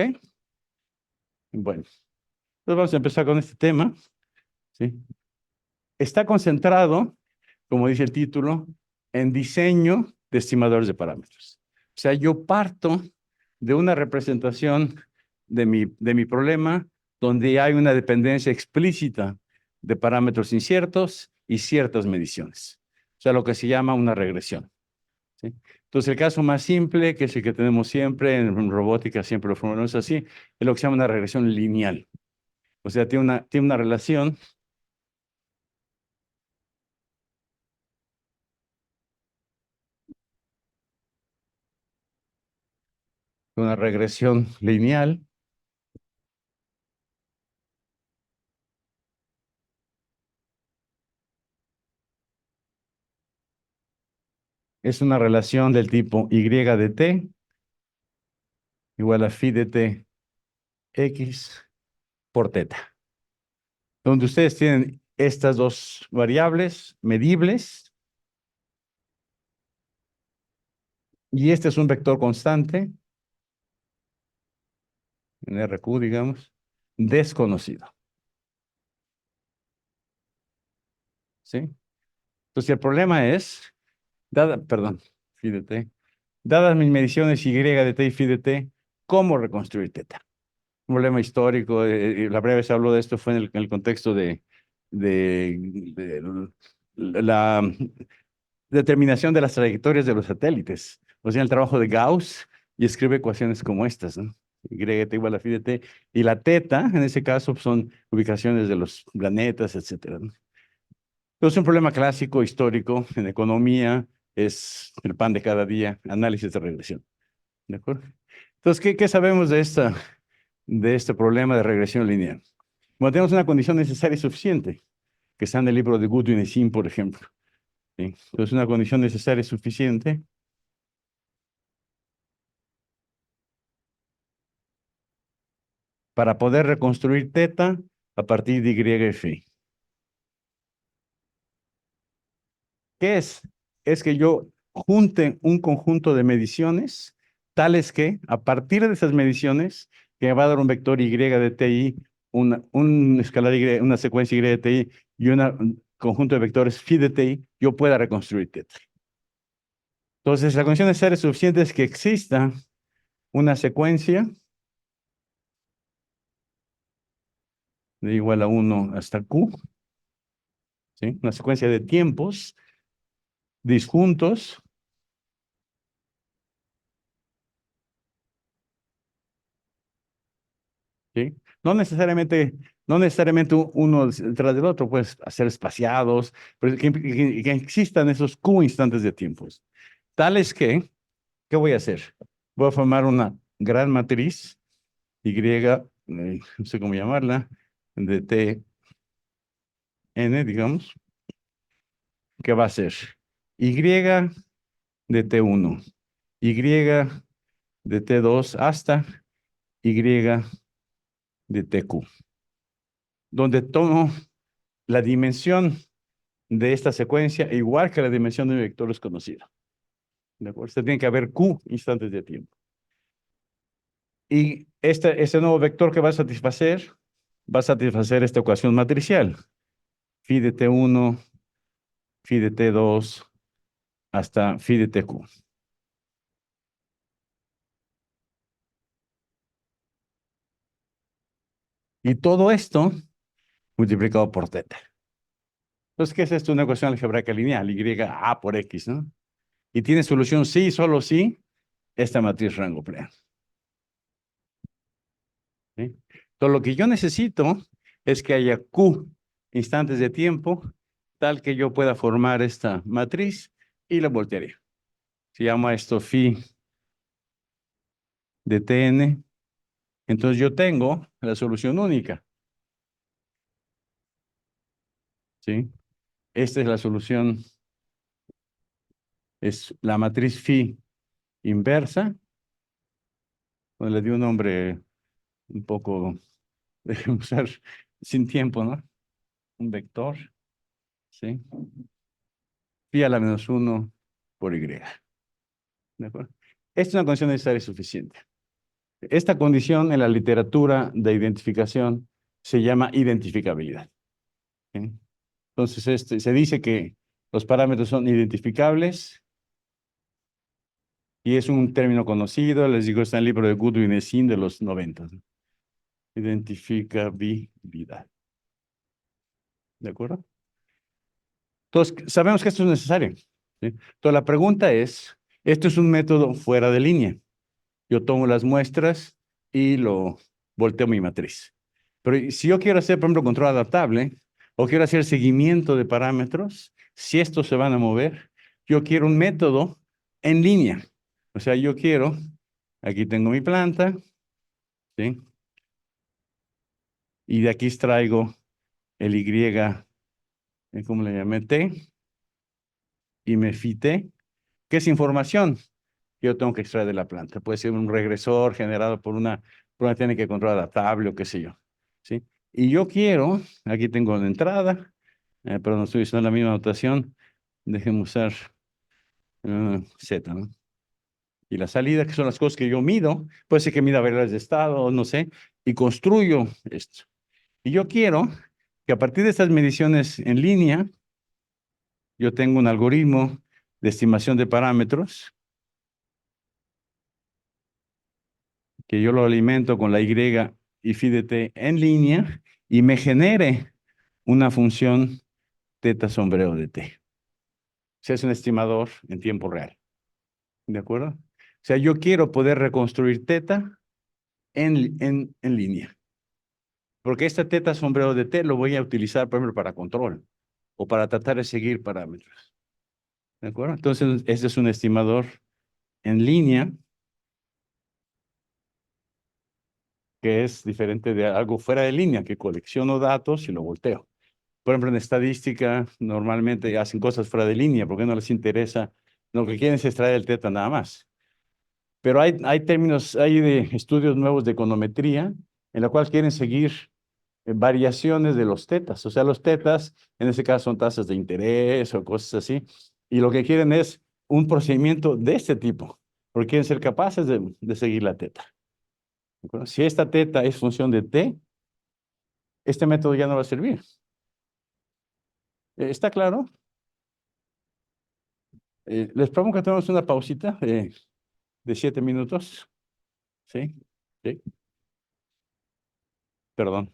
S1: Bueno, entonces vamos a empezar con este tema. ¿Sí? Está concentrado, como dice el título, en diseño de estimadores de parámetros. O sea, yo parto de una representación de mi problema donde hay una dependencia explícita de parámetros inciertos y ciertas mediciones. O sea, lo que se llama una regresión. ¿Sí? Entonces, el caso más simple, que es el que tenemos siempre, en robótica siempre lo formulamos así, es lo que se llama una regresión lineal. O sea, tiene una relación, una regresión lineal. Es una relación del tipo y de t igual a phi de t x por teta, donde ustedes tienen estas dos variables medibles y este es un vector constante, en RQ, digamos, desconocido. ¿Sí? Entonces, el problema es, perdón, phi de t, dadas mis mediciones y de t y phi de t, ¿cómo reconstruir teta? Un problema histórico, la primera vez que habló de esto fue en el contexto de la determinación de las trayectorias de los satélites. O sea, el trabajo de Gauss y escribe ecuaciones como estas, ¿no? Y igual a phi de t. Y la teta, en ese caso, son ubicaciones de los planetas, etcétera, ¿no? Entonces, un problema clásico, histórico, en economía, es el pan de cada día, análisis de regresión. ¿De acuerdo? Entonces, ¿qué sabemos de este problema de regresión lineal? Bueno, tenemos una condición necesaria y suficiente, que está en el libro de Goodwin y Sim, por ejemplo. ¿Sí? Entonces, una condición necesaria y suficiente para poder reconstruir teta a partir de y y phi. ¿Qué es? Es que yo junte un conjunto de mediciones tales que, a partir de esas mediciones, que va a dar un vector y de ti, un escalar y, una secuencia y de ti y un conjunto de vectores phi de ti, yo pueda reconstruir teta. Entonces, la condición necesaria suficiente es que exista una secuencia de igual a 1 hasta q, ¿sí? Una secuencia de tiempos disjuntos, ¿sí? No necesariamente uno detrás del otro, puedes hacer espaciados, pero que existan esos q instantes de tiempos. Tales que, ¿qué voy a hacer? Voy a formar una gran matriz Y, no sé cómo llamarla, de Tn, digamos, que va a ser Y de T1, Y de T2 hasta Y de TQ, donde tomo la dimensión de esta secuencia igual que la dimensión de un vector desconocido. ¿De acuerdo? Tiene que haber Q instantes de tiempo. Y este nuevo vector que va a satisfacer va a satisfacer esta ecuación matricial. Phi de T1, phi de T2, hasta phi de TQ. Y todo esto multiplicado por teta. Entonces, ¿qué es esto? Una ecuación algebraica lineal, y a por x, ¿no? Y tiene solución sí, solo sí, esta matriz rango pleno. ¿Sí? Entonces, lo que yo necesito es que haya q instantes de tiempo tal que yo pueda formar esta matriz y la voltearía. Se llama esto phi de Tn. Entonces, yo tengo la solución única. ¿Sí? Esta es la solución, es la matriz phi inversa. Bueno, le di un nombre un poco, déjeme usar sin tiempo, ¿no? Un vector, ¿sí? Pi a la menos 1 por y. ¿De acuerdo? Esta es una condición necesaria y suficiente. Esta condición en la literatura de identificación se llama identificabilidad. ¿Sí? Entonces, se dice que los parámetros son identificables y es un término conocido, les digo, está en el libro de Goodwin y Sin de los 90. ¿No? Identificabilidad. ¿De acuerdo? Entonces, sabemos que esto es necesario. ¿Sí? Entonces, la pregunta es, esto es un método fuera de línea. Yo tomo las muestras y lo volteo mi matriz. Pero si yo quiero hacer, por ejemplo, control adaptable, o quiero hacer seguimiento de parámetros, si estos se van a mover, yo quiero un método en línea. O sea, yo quiero, aquí tengo mi planta, ¿sí? Y de aquí extraigo el Y, ¿cómo le llamé? T, y me fité, que es información que yo tengo que extraer de la planta. Puede ser un regresor generado por una técnica de control adaptable o qué sé yo. ¿Sí? Y yo quiero, aquí tengo la entrada, pero no estoy usando la misma notación. Déjenme usar Z, ¿no? Y la salida, que son las cosas que yo mido, puede ser que mida variables de estado, no sé, y construyo esto. Y yo quiero que a partir de estas mediciones en línea, yo tengo un algoritmo de estimación de parámetros que yo lo alimento con la Y y phi de t en línea y me genere una función teta sombrero de t. O sea, es un estimador en tiempo real. ¿De acuerdo? O sea, yo quiero poder reconstruir teta en línea. Porque esta teta sombrero de t lo voy a utilizar, por ejemplo, para control o para tratar de seguir parámetros. ¿De acuerdo? Entonces, este es un estimador en línea que es diferente de algo fuera de línea, que colecciono datos y lo volteo. Por ejemplo, en estadística normalmente hacen cosas fuera de línea porque no les interesa, lo que quieren es extraer el teta nada más. Pero hay términos, hay de estudios nuevos de econometría en la cual quieren seguir variaciones de los tetas. O sea, los tetas, en ese caso, son tasas de interés o cosas así. Y lo que quieren es un procedimiento de este tipo, porque quieren ser capaces de seguir la teta. ¿De acuerdo? Si esta teta es función de t, este método ya no va a servir. ¿Está claro? Les propongo que tomemos una pausita de 7 minutos. ¿Sí? ¿Sí? Perdón.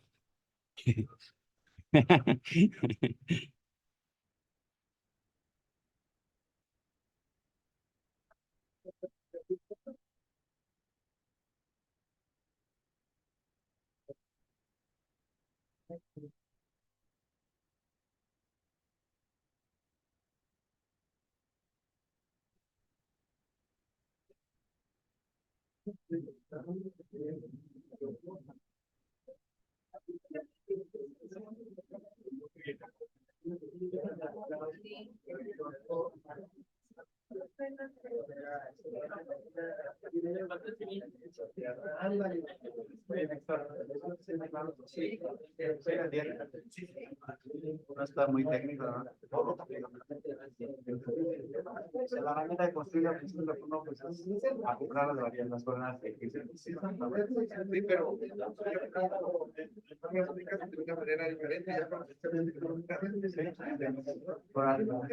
S2: No está muy técnico, ¿no? La manera de construir la función de uno, pues, es acoplar las coordenadas que existen. Sí, pero de una manera diferente.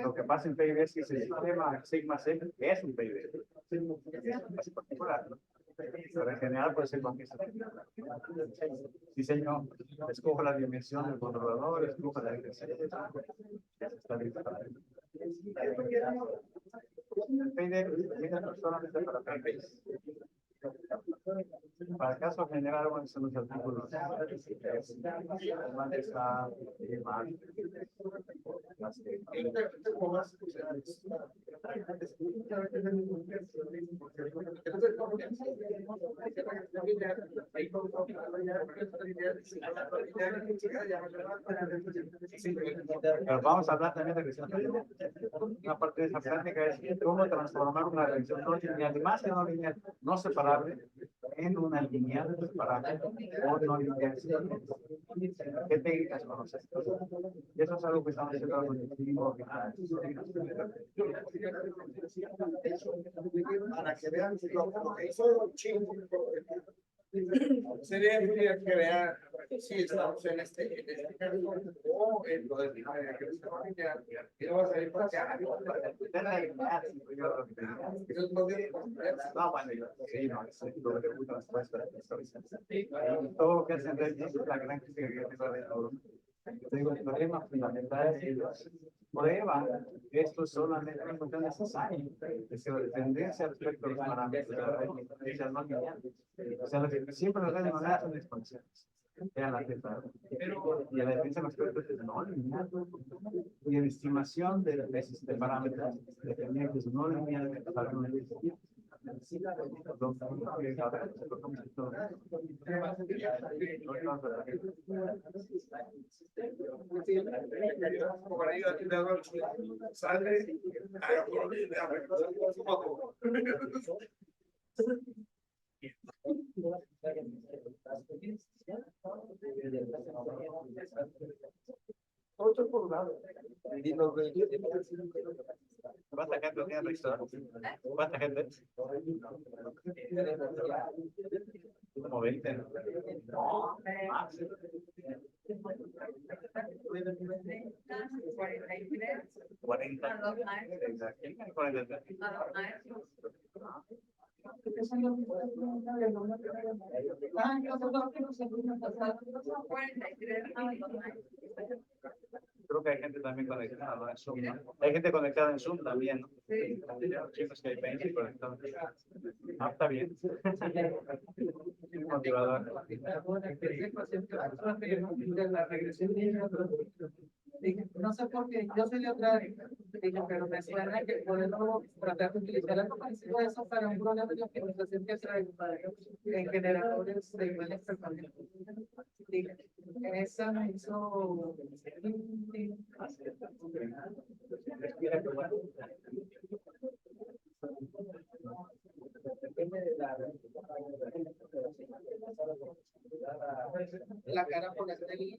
S2: Lo que pasa en PIB es que el sistema sigma C es un PIB. Es particular, ¿no? Pero en general puede ser cualquier diseño, escojo la dimensión del controlador, escojo la dirección. Ya está listo para eso. El PID solamente para PID. Para el caso general, bueno, son los artículos. Pero vamos a hablar también de regresión. Una parte de esa práctica es cómo transformar una regresión no lineal, más que no lineal, no separable, en una lineal separable o no lineal. ¿Qué técnicas conoces? Y eso es algo que estamos haciendo con el equipo. Para que vean lo que hizo Chingo. Sería que vean si estamos en este caso o en lo de y luego va a salir para acá. No, bueno, sí, no, es lo que gusta todo lo que hacen es la gran crítica que tengo de todo. Te digo, el problema fundamental es prueba que esto es solamente una cuestión necesaria, es decir, la dependencia respecto a los parámetros de la no lineal. O sea, siempre las redes normales son exponenciales. Vean la teta. Y la definición de los aspectos es no lineal. Y en estimación de parámetros dependientes no lineales para una decisión. Otro por lado. ¿Cuánta gente tiene registrado? ¿Cuánta gente? Como 20. No, más. 40. Exacto. 43. Creo que hay gente también conectada en Zoom, ¿no? Hay gente conectada en Zoom también, ¿no? Sí. Chicos que hay 20 conectados. Ah, está bien. Motivador. No sé por qué, yo soy de otra, pero me suena que podemos tratar de utilizar algo parecido a eso para un problema de optimización que trae en generadores de niveles permanentes. Esa me hizo la cara por la tele.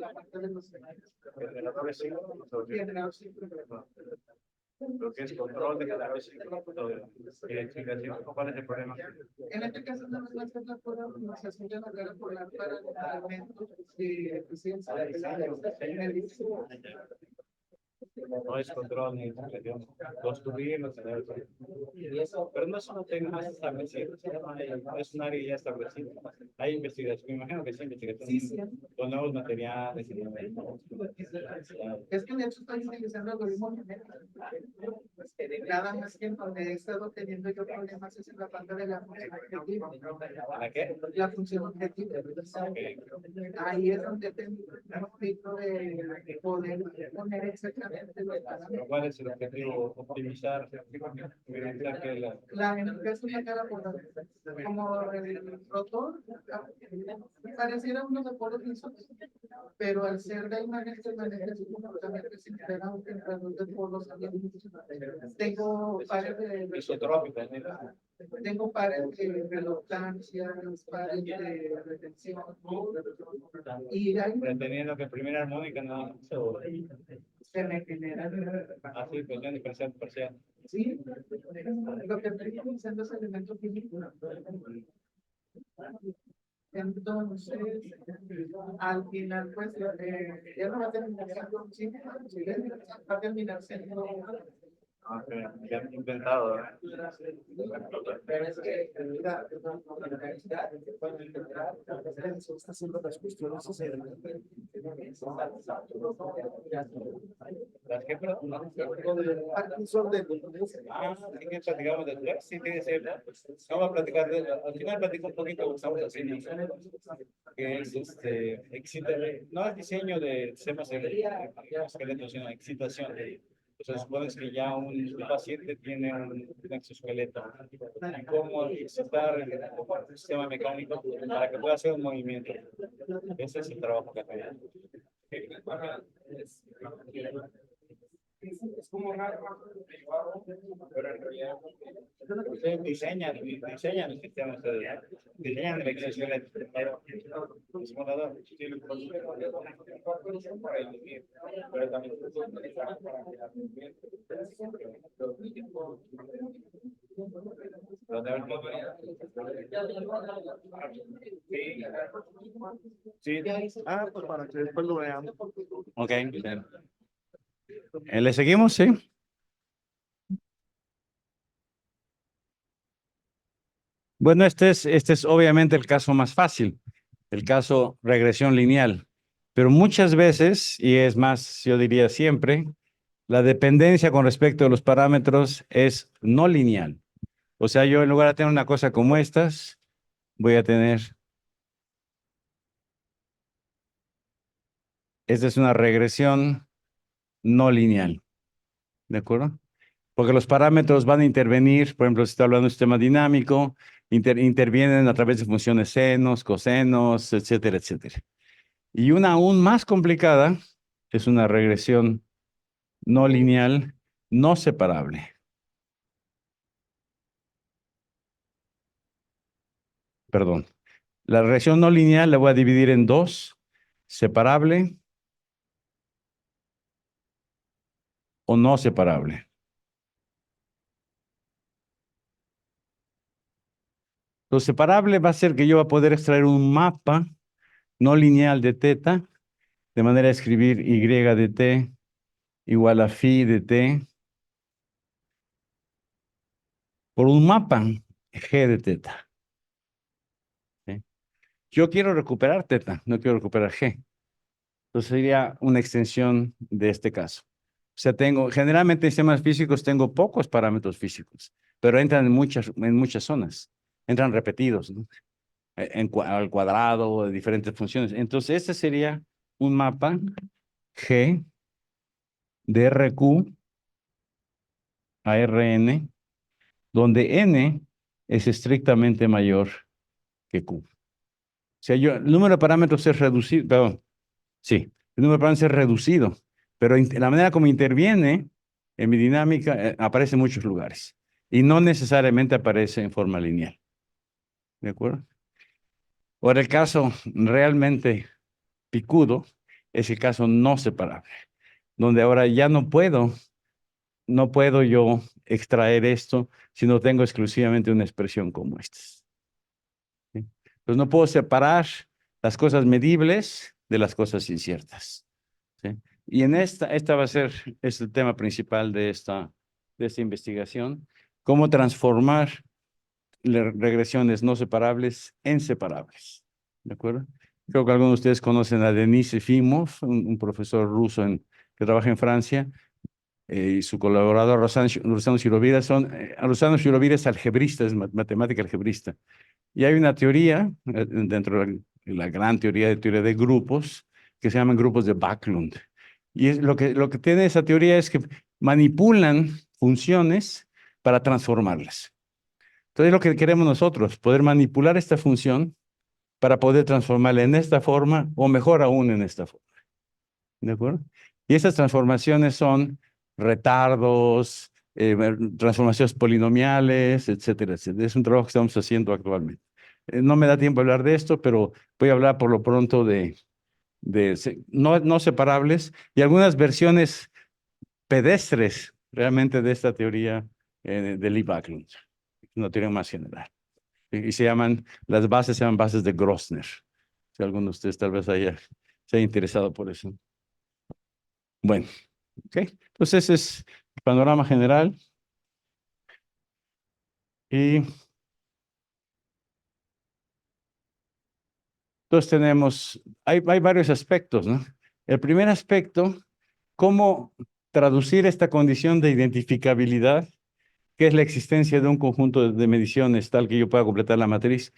S2: La parte de los generadores lo que es control de generadores identificación. ¿Cuál es el problema? En este caso no es la pura optimización de la cara por la para elementos de eficiencia. No es control ni identificación. Construir los generadores. Pero no es una técnica establecida, es un área ya establecida. Hay investigación, me imagino que sí, investigación con nuevos materiales. Es que de hecho estoy utilizando algoritmos genéticos. Nada más que donde he estado teniendo yo problemas es en la parte de la función objetiva. ¿La qué? La función objetiva. Ahí es donde tengo un poquito de poder poner exactamente lo que pasa. ¿Cuál es el objetivo? Optimizar. La es una cara por como el rotor pareciera uno de polos lisos.
S3: pero al ser de imágenes de manera de comportamiento se entrega un temprano de polos. Tengo pares de
S2: Isotrópicas, mira.
S3: tengo pares de reluctancia, pares de retención. Y hay
S2: Reteniendo que primera armónica no
S3: se me genera.
S2: así, cuestión diferencial parcial.
S3: Sí, lo que estoy utilizando es elementos físicos. Entonces, al final, pues, ya no va a terminar siendo, sí, va a terminar siendo.
S2: Que han intentado, ¿eh?
S3: Pero es que, mira, la universidad, cuando está haciendo las cuestiones,
S2: ¿Las que, perdón? Ah, sí que platicamos de Flex, sí, tiene que ser. Vamos a platicar al final platico un poquito lo que estamos haciendo, que es no es diseño de sistemas esqueletos, sino excitación. Entonces, supones que ya un paciente tiene un exoesqueleto y cómo excitar el sistema mecánico para que pueda hacer un movimiento. Ese es el trabajo que hacemos. Es como pero en realidad ustedes diseñan el sistema, ustedes diseñan el exoesqueleto primero, el simulador, pero también sí.
S4: Ah, pues para que después lo veamos.
S1: Ok. ¿Le seguimos? Sí. Bueno, este es obviamente el caso más fácil, el caso regresión lineal. Pero muchas veces, y es más, yo diría siempre, la dependencia con respecto a los parámetros es no lineal. O sea, yo en lugar de tener una cosa como estas, voy a tener, esta es una regresión no lineal. ¿De acuerdo? Porque los parámetros van a intervenir, por ejemplo, si está hablando de un sistema dinámico, intervienen a través de funciones senos, cosenos, etcétera, etcétera. Y una aún más complicada es una regresión no lineal, no separable. Perdón. La regresión no lineal la voy a dividir en dos, separable o no separable. Lo separable va a ser que yo voy a poder extraer un mapa no lineal de teta, de manera de escribir y de t igual a phi de t por un mapa g de teta. ¿Sí? Yo quiero recuperar teta, no quiero recuperar g. Entonces sería una extensión de este caso. O sea, generalmente en sistemas físicos tengo pocos parámetros físicos, pero entran en muchas zonas. Entran repetidos, ¿no? Al cuadrado, de diferentes funciones. Entonces, este sería un mapa G de RQ a Rn, donde n es estrictamente mayor que Q. O sea, el número de parámetros es reducido, perdón, sí, el número de parámetros es reducido, pero la manera como interviene en mi dinámica aparece en muchos lugares y no necesariamente aparece en forma lineal. ¿De acuerdo? Ahora, el caso realmente picudo es el caso no separable, donde ahora ya no puedo yo extraer esto si no tengo exclusivamente una expresión como esta. ¿Sí? Entonces no puedo separar las cosas medibles de las cosas inciertas. ¿Sí? Y en esta va a ser el tema principal de esta investigación, cómo transformar regresiones no separables en separables. ¿De acuerdo? Creo que algunos de ustedes conocen a Denis Efimov, un profesor ruso que trabaja en Francia, y su colaborador Rusano Shirovira Rusano Shirovira es algebrista, es matemática algebrista. Y hay una teoría, dentro de la gran teoría de grupos, que se llaman grupos de Backlund. Y lo que tiene esa teoría es que manipulan funciones para transformarlas. Entonces, lo que queremos nosotros, poder manipular esta función para poder transformarla en esta forma o mejor aún en esta forma. ¿De acuerdo? Y esas transformaciones son retardos, transformaciones polinomiales, etcétera, etcétera. Es un trabajo que estamos haciendo actualmente. No me da tiempo a hablar de esto, pero voy a hablar por lo pronto no separables y algunas versiones pedestres realmente de esta teoría de Lee Backlund, una teoría más general. Y las bases se llaman bases de Grossner. Si alguno de ustedes tal vez se haya interesado por eso. Bueno, ok. Entonces ese es el panorama general. Y entonces hay varios aspectos, ¿no? El primer aspecto, cómo traducir esta condición de identificabilidad, que es la existencia de un conjunto de mediciones tal que yo pueda completar la matriz.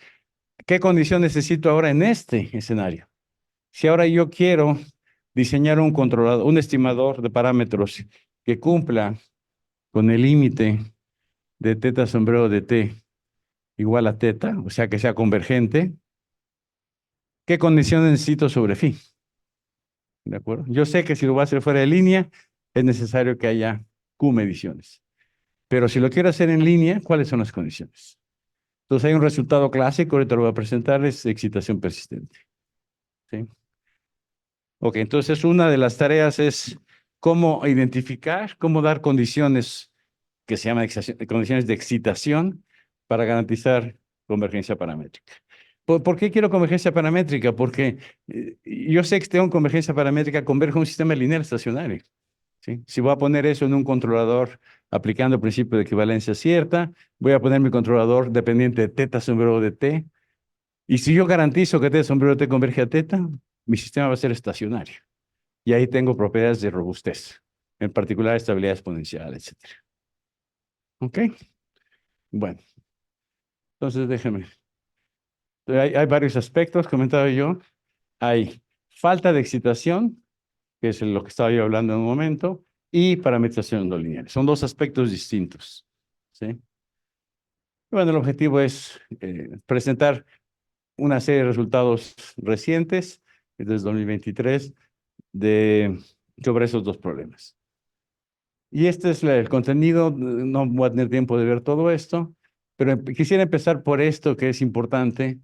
S1: ¿Qué condición necesito ahora en este escenario? Si ahora yo quiero diseñar un controlador, un estimador de parámetros que cumpla con el límite de teta sombrero de t igual a teta, o sea que sea convergente, ¿qué condición necesito sobre phi? ¿De acuerdo? Yo sé que si lo voy a hacer fuera de línea, es necesario que haya q mediciones. Pero si lo quiero hacer en línea, ¿cuáles son las condiciones? Entonces hay un resultado clásico, ahorita lo voy a presentar, es excitación persistente. ¿Sí? Ok, entonces una de las tareas es cómo identificar, cómo dar condiciones que se llaman condiciones de excitación para garantizar convergencia paramétrica. ¿Por qué quiero convergencia paramétrica? Porque yo sé que tengo convergencia paramétrica, converge un sistema lineal estacionario. ¿Sí? Si voy a poner eso en un controlador aplicando el principio de equivalencia cierta, voy a poner mi controlador dependiente de teta sombrero de t. Y si yo garantizo que teta sombrero de t converge a teta, mi sistema va a ser estacionario. Y ahí tengo propiedades de robustez, en particular estabilidad exponencial, etc. ¿Ok? Bueno, entonces déjenme. Hay varios aspectos, comentaba yo. Hay falta de excitación, que es lo que estaba yo hablando en un momento, y parametrización no lineal. Son dos aspectos distintos. ¿Sí? Bueno, el objetivo es presentar una serie de resultados recientes, desde 2023, sobre esos dos problemas. Y este es el contenido, no voy a tener tiempo de ver todo esto, pero quisiera empezar por esto que es importante,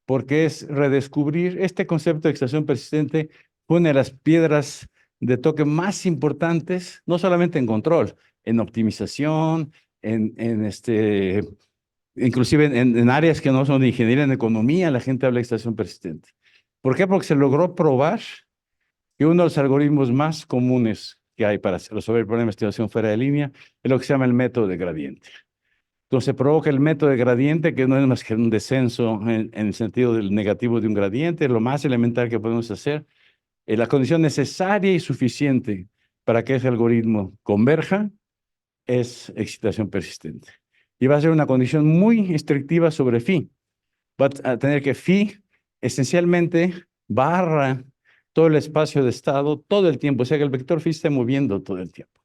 S1: porque es redescubrir este concepto de excitación persistente, fue una de las piedras de toque más importantes, no solamente en control, en optimización, inclusive en áreas que no son de ingeniería, en economía, la gente habla de excitación persistente. ¿Por qué? Porque se logró probar que uno de los algoritmos más comunes que hay para resolver el problema de estimación fuera de línea es lo que se llama el método de gradiente. Entonces se provoca el método de gradiente, que no es más que un descenso en el sentido del negativo de un gradiente, lo más elemental que podemos hacer. La condición necesaria y suficiente para que ese algoritmo converja es excitación persistente. Y va a ser una condición muy estrictiva sobre phi. Va a tener que phi esencialmente barra todo el espacio de estado todo el tiempo, o sea que el vector phi esté moviendo todo el tiempo.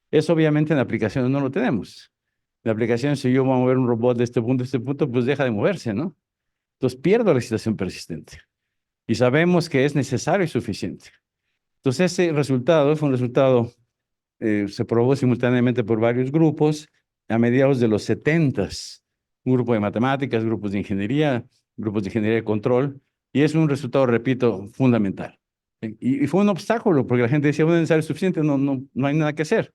S1: Eso obviamente en aplicaciones no lo tenemos. En aplicaciones, si yo voy a mover un robot de este punto a este punto, pues deja de moverse, ¿no? Entonces pierdo la excitación persistente. Y sabemos que es necesario y suficiente. Entonces ese resultado fue un resultado, se probó simultáneamente por varios grupos a mediados de los 70s. Un grupo de matemáticas, grupos de ingeniería de control, y es un resultado, repito, fundamental. Y fue un obstáculo, porque la gente decía, bueno, es necesario y suficiente, no hay nada que hacer.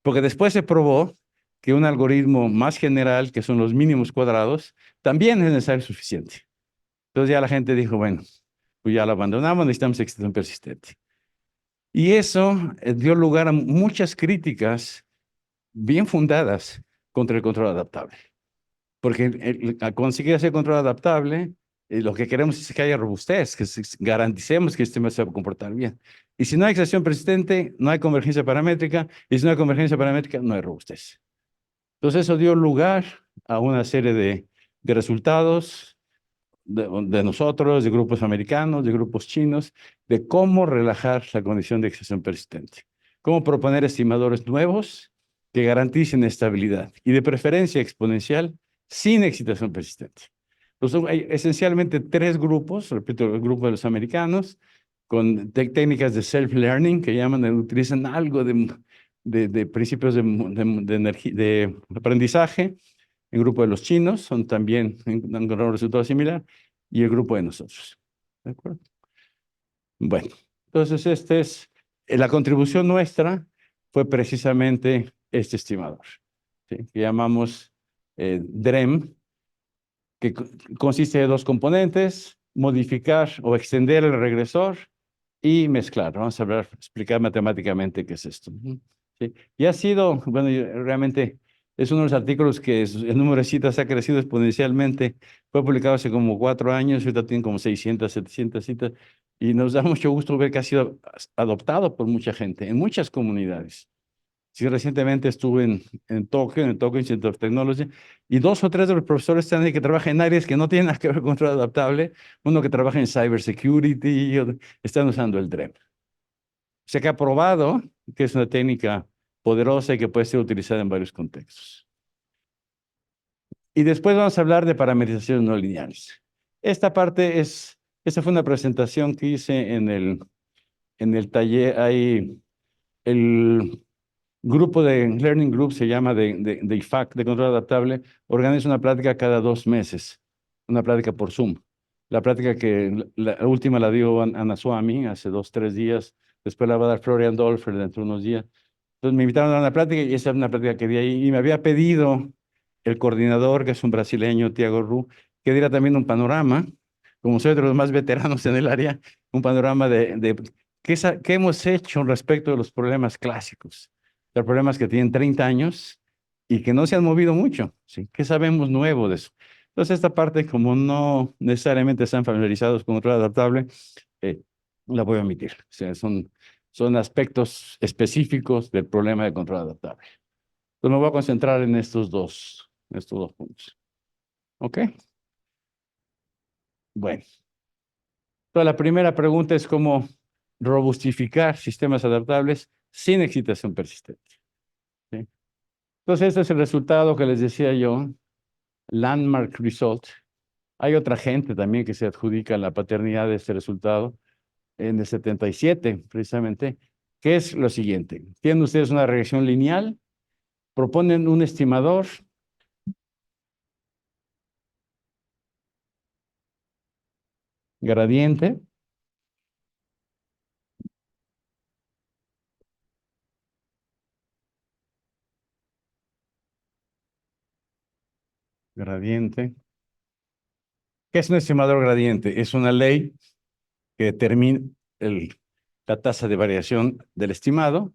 S1: Porque después se probó que un algoritmo más general, que son los mínimos cuadrados, también es necesario y suficiente. Entonces ya la gente dijo, bueno, pues ya lo abandonamos, necesitamos excitación persistente. Y eso dio lugar a muchas críticas bien fundadas contra el control adaptable. Porque al conseguir hacer control adaptable, lo que queremos es que haya robustez, que garanticemos que el sistema se va a comportar bien. Y si no hay excitación persistente, no hay convergencia paramétrica, y si no hay convergencia paramétrica, no hay robustez. Entonces eso dio lugar a una serie de resultados de nosotros, de grupos americanos, de grupos chinos, de cómo relajar la condición de excitación persistente. Cómo proponer estimadores nuevos que garanticen estabilidad y de preferencia exponencial sin excitación persistente. Entonces, hay esencialmente tres grupos, repito, el grupo de los americanos, con técnicas de self-learning que llaman, utilizan algo de principios de aprendizaje. El grupo de los chinos son también, han logrado un resultado similar, y el grupo de nosotros. ¿De acuerdo? Bueno, entonces la contribución nuestra fue precisamente este estimador, ¿sí? Que llamamos DREM, que consiste de dos componentes: modificar o extender el regresor y mezclar. Vamos a explicar matemáticamente qué es esto. ¿Sí? Y ha sido, bueno, realmente es uno de los artículos que el número de citas ha crecido exponencialmente. Fue publicado hace como 4 años, ahorita tiene como 600, 700 citas, y nos da mucho gusto ver que ha sido adoptado por mucha gente, en muchas comunidades. Sí, recientemente estuve en Tokio, en el Tokyo Institute of Technology, y 2 o 3 de los profesores están ahí que trabajan en áreas que no tienen nada que ver con control adaptable. Uno que trabaja en cybersecurity, están usando el DREM. O sea que ha probado que es una técnica poderosa y que puede ser utilizada en varios contextos. Y después vamos a hablar de parametrizaciones no lineales. Esta fue una presentación que hice en el taller. Hay el grupo de Learning Group, se llama de IFAC, de control adaptable, organiza una plática cada 2 meses, una plática por Zoom. La plática que la última la dio Ana Swami hace 2, 3 días, después la va a dar Florian Dolfer dentro de unos días. Entonces me invitaron a una plática y esa es una plática que di ahí, y me había pedido el coordinador, que es un brasileño, Tiago Ru, que diera también un panorama, como soy de los más veteranos en el área, un panorama de qué hemos hecho respecto de los problemas clásicos, los problemas que tienen 30 años y que no se han movido mucho, ¿sí? ¿Qué sabemos nuevo de eso? Entonces, esta parte, como no necesariamente están familiarizados con control adaptable, la voy a omitir. O sea, son aspectos específicos del problema de control adaptable. Entonces, me voy a concentrar en estos dos puntos. ¿Ok? Bueno. Entonces, la primera pregunta es cómo robustificar sistemas adaptables sin excitación persistente. ¿Sí? Entonces, este es el resultado que les decía yo, landmark result. Hay otra gente también que se adjudica la paternidad de este resultado en el 77, precisamente, que es lo siguiente. Tienen ustedes una regresión lineal, proponen un estimador gradiente, ¿Qué es un estimador gradiente? Es una ley que determina la tasa de variación del estimado,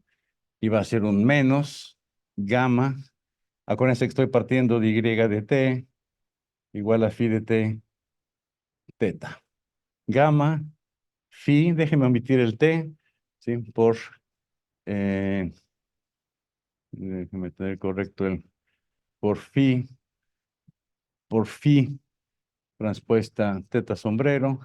S1: y va a ser un menos gamma. Acuérdense que estoy partiendo de y de t igual a phi de t teta. Gamma, phi, déjeme omitir el t, ¿sí? Déjeme tener correcto por phi transpuesta teta sombrero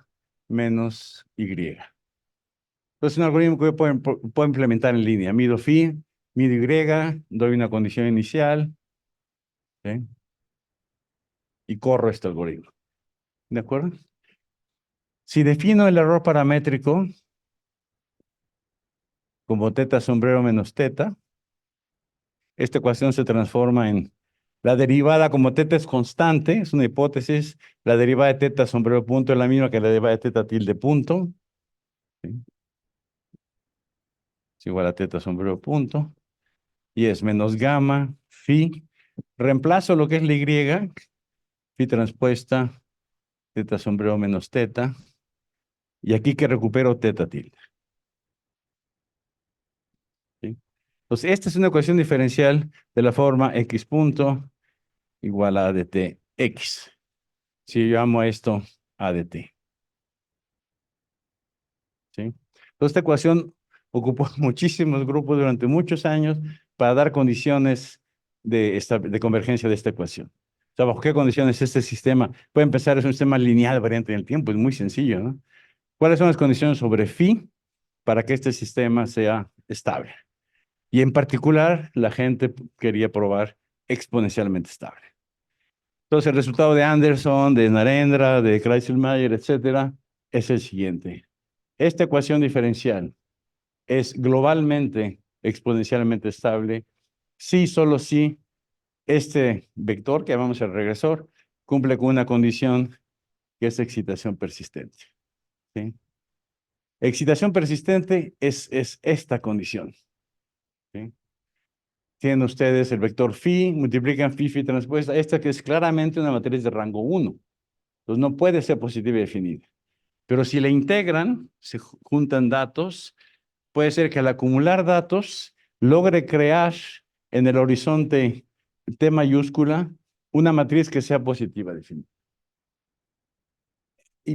S1: menos y. Entonces, un algoritmo que puedo implementar en línea. Mido phi, mido y, doy una condición inicial, ¿sí? Y corro este algoritmo. ¿De acuerdo? Si defino el error paramétrico como teta sombrero menos teta, esta ecuación se transforma en la derivada, como teta es constante, es una hipótesis, la derivada de teta sombrero punto es la misma que la derivada de teta tilde punto. ¿Sí? Es igual a teta sombrero punto. Y es menos gamma, phi. Reemplazo lo que es la y, phi transpuesta, teta sombrero menos teta. Y aquí que recupero teta tilde. ¿Sí? Entonces, esta es una ecuación diferencial de la forma x punto igual a dt x. Si yo llamo a esto a dt. ¿Sí? Entonces, esta ecuación ocupó muchísimos grupos durante muchos años para dar condiciones de convergencia de esta ecuación. O sea, ¿bajo qué condiciones este sistema puede empezar? Es un sistema lineal variante en el tiempo, es muy sencillo, ¿no? ¿Cuáles son las condiciones sobre phi para que este sistema sea estable? Y en particular, la gente quería probar exponencialmente estable. Entonces, el resultado de Anderson, de Narendra, de Kreisel-Mayer, etcétera, es el siguiente. Esta ecuación diferencial es globalmente exponencialmente estable si, solo si, este vector que llamamos el regresor cumple con una condición que es excitación persistente. ¿Sí? Excitación persistente es esta condición. ¿Sí? Tienen ustedes el vector phi, multiplican phi transpuesta, esta que es claramente una matriz de rango 1. Entonces no puede ser positiva y definida. Pero si le integran, se juntan datos, puede ser que al acumular datos logre crear en el horizonte T mayúscula una matriz que sea positiva definida.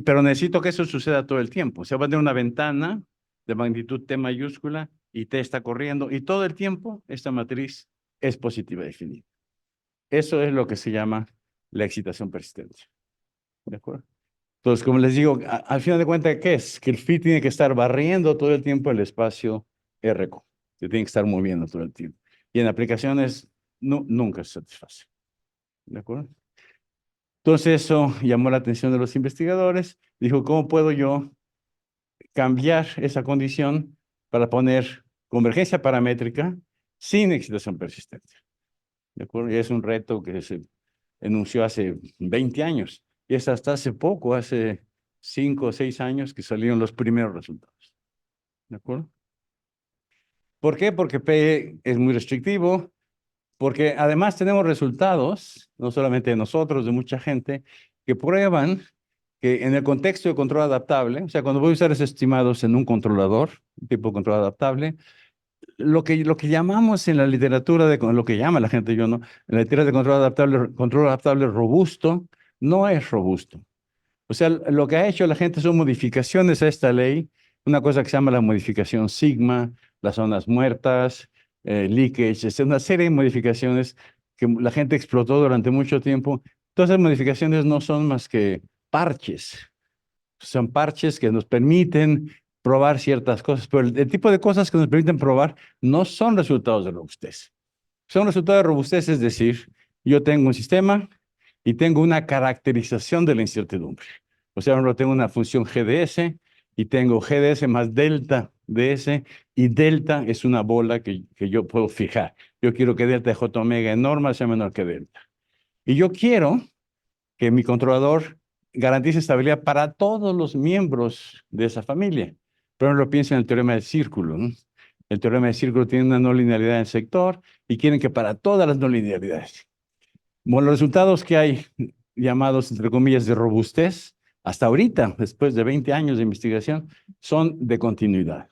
S1: Pero necesito que eso suceda todo el tiempo. O sea, va a tener una ventana de magnitud T mayúscula y T está corriendo y todo el tiempo esta matriz es positiva definida. Eso es lo que se llama la excitación persistente. ¿De acuerdo? Entonces, como les digo, al final de cuentas, ¿qué es? Que el phi tiene que estar barriendo todo el tiempo el espacio RQ. Se tiene que estar moviendo todo el tiempo. Y en aplicaciones nunca se satisface. ¿De acuerdo? Entonces eso llamó la atención de los investigadores. Dijo, ¿cómo puedo yo cambiar esa condición para poner convergencia paramétrica sin excitación persistente? ¿De acuerdo? Y es un reto que se enunció hace 20 años. Y es hasta hace poco, hace 5 o 6 años, que salieron los primeros resultados. ¿De acuerdo? ¿Por qué? Porque P es muy restrictivo, porque además tenemos resultados, no solamente de nosotros, de mucha gente, que prueban que en el contexto de control adaptable, o sea, cuando voy a usar esos estimados en un controlador, tipo control adaptable, lo que llamamos en la literatura, lo que llama la gente, yo no, en la literatura de control adaptable robusto, no es robusto. O sea, lo que ha hecho la gente son modificaciones a esta ley, una cosa que se llama la modificación sigma, las zonas muertas, leakage, es una serie de modificaciones que la gente explotó durante mucho tiempo. Todas esas modificaciones no son más que parches. Son parches que nos permiten probar ciertas cosas, pero el tipo de cosas que nos permiten probar no son resultados de robustez. Son resultados de robustez, es decir, yo tengo un sistema y tengo una caracterización de la incertidumbre. O sea, yo tengo una función GDS y tengo GDS más delta DS y delta es una bola que yo puedo fijar. Yo quiero que delta de J omega en norma sea menor que delta. Y yo quiero que mi controlador garantice estabilidad para todos los miembros de esa familia. Pero lo pienso en el teorema del círculo, ¿no? El teorema del círculo tiene una no linealidad en el sector y quieren que para todas las no linealidades. Bueno, los resultados que hay llamados, entre comillas, de robustez, hasta ahorita, después de 20 años de investigación, son de continuidad.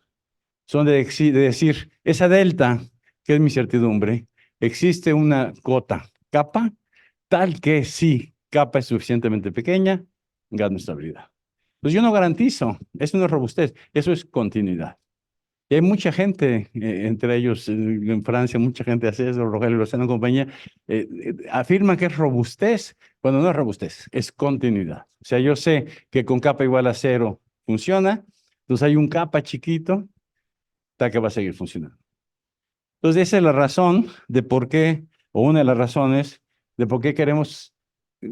S1: Son de decir, esa delta, que es mi certidumbre, existe una capa, tal que si capa es suficientemente pequeña, gano estabilidad. Pues yo no garantizo, eso no es robustez, eso es continuidad. Y hay mucha gente, entre ellos en Francia, mucha gente hace eso, Rogelio Lozano y compañía, afirman que es robustez, cuando no es robustez, es continuidad. O sea, yo sé que con capa igual a 0 funciona, entonces hay un capa chiquito, tal que va a seguir funcionando. Entonces, esa es la razón de por qué, o una de las razones de por qué queremos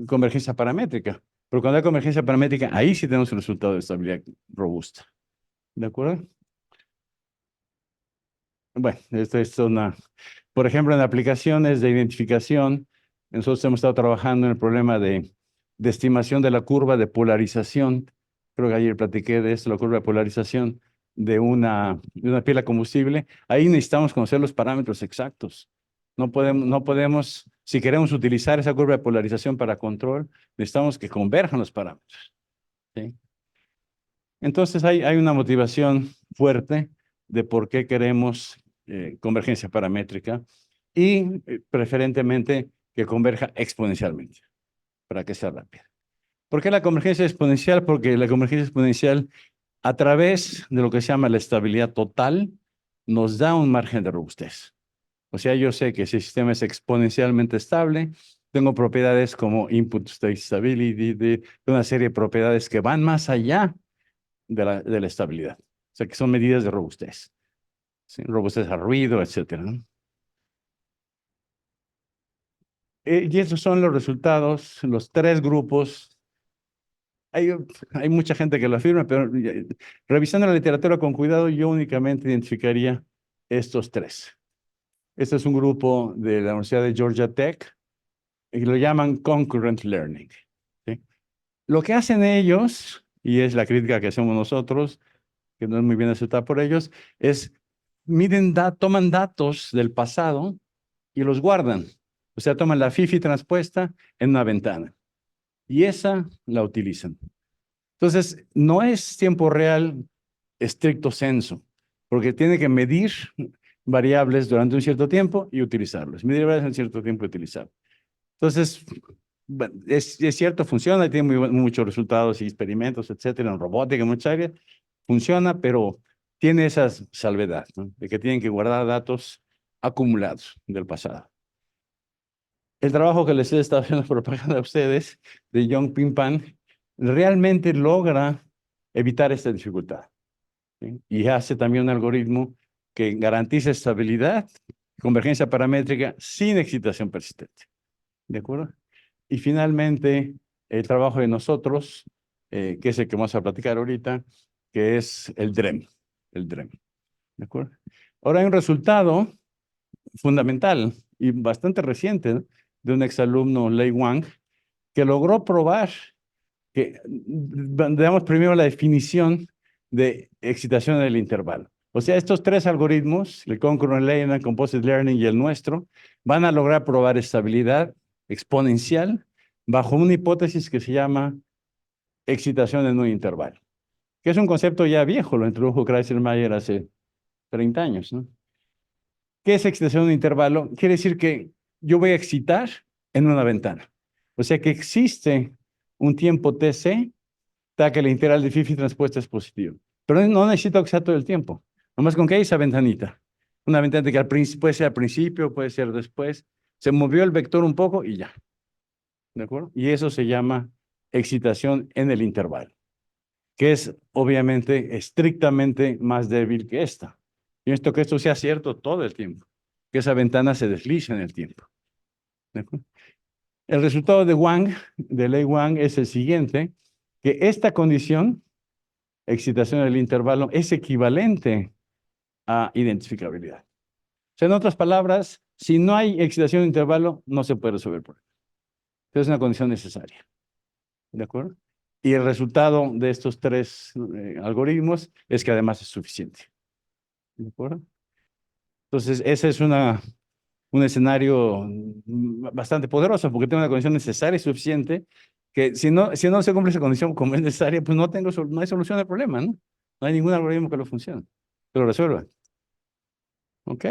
S1: convergencia paramétrica. Pero cuando hay convergencia paramétrica, ahí sí tenemos un resultado de estabilidad robusta. ¿De acuerdo? Bueno, esto es una... Por ejemplo, en aplicaciones de identificación, nosotros hemos estado trabajando en el problema de estimación de la curva de polarización. Creo que ayer platiqué de esto, la curva de polarización de una pila de combustible. Ahí necesitamos conocer los parámetros exactos. No podemos, si queremos utilizar esa curva de polarización para control, necesitamos que converjan los parámetros. ¿Sí? Entonces hay una motivación fuerte de por qué queremos convergencia paramétrica y preferentemente que converja exponencialmente para que sea rápida. ¿Por qué la convergencia exponencial? Porque la convergencia exponencial, a través de lo que se llama la estabilidad total, nos da un margen de robustez. O sea, yo sé que si el sistema es exponencialmente estable, tengo propiedades como input state stability, de una serie de propiedades que van más allá de la estabilidad. O sea, que son medidas de robustez. ¿Sí? Robustez a ruido, etcétera, ¿no? Y esos son los resultados, los tres grupos. Hay mucha gente que lo afirma, pero revisando la literatura con cuidado, yo únicamente identificaría estos tres. Este es un grupo de la Universidad de Georgia Tech y lo llaman Concurrent Learning. ¿Sí? Lo que hacen ellos, y es la crítica que hacemos nosotros, que no es muy bien aceptada por ellos, es toman datos del pasado y los guardan. O sea, toman la FIFI transpuesta en una ventana y esa la utilizan. Entonces, no es tiempo real estricto sensu, porque tiene que medir variables durante un cierto tiempo y utilizarlos. Medir variables en un cierto tiempo y utilizarlos. Entonces, bueno, es cierto, funciona, tiene muchos resultados y experimentos, etcétera, en robótica, en muchas áreas. Funciona, pero tiene esa salvedad, ¿no? De que tienen que guardar datos acumulados del pasado. El trabajo que les he estado haciendo propaganda a ustedes, de Young Ping Pan, realmente logra evitar esta dificultad, ¿sí? Y hace también un algoritmo que garantiza estabilidad, convergencia paramétrica sin excitación persistente. ¿De acuerdo? Y finalmente, el trabajo de nosotros, que es el que vamos a platicar ahorita, que es el DREM. El DREM. ¿De acuerdo? Ahora hay un resultado fundamental y bastante reciente, ¿no?, de un exalumno, Lei Wang, que logró probar que, damos primero la definición de excitación del intervalo. O sea, estos tres algoritmos, el Concurrent Learning, el Composite Learning y el nuestro, van a lograr probar estabilidad exponencial bajo una hipótesis que se llama excitación en un intervalo, que es un concepto ya viejo, lo introdujo Kreisel-Mayer hace 30 años, ¿no? ¿Qué es excitación en un intervalo? Quiere decir que yo voy a excitar en una ventana. O sea que existe un tiempo TC, tal que la integral de FIFI transpuesta es positivo. Pero no necesito que sea todo el tiempo. Nomás con que hay esa ventanita. Una ventana que puede ser al principio, puede ser después. Se movió el vector un poco y ya. ¿De acuerdo? Y eso se llama excitación en el intervalo, que es obviamente estrictamente más débil que esta. Y esto que esto sea cierto todo el tiempo, que esa ventana se desliza en el tiempo. ¿De acuerdo? El resultado de Wang, de Lei Wang, es el siguiente, que esta condición, excitación del intervalo, es equivalente a identificabilidad. O sea, en otras palabras, si no hay excitación de intervalo, no se puede resolver el problema. Es una condición necesaria. ¿De acuerdo? Y el resultado de estos tres algoritmos es que además es suficiente. ¿De acuerdo? Entonces, ese es un escenario bastante poderoso porque tengo una condición necesaria y suficiente que si no se cumple esa condición como es necesaria, pues no hay solución al problema, ¿no? No hay ningún algoritmo que lo funcione, que lo resuelva. ¿Ok?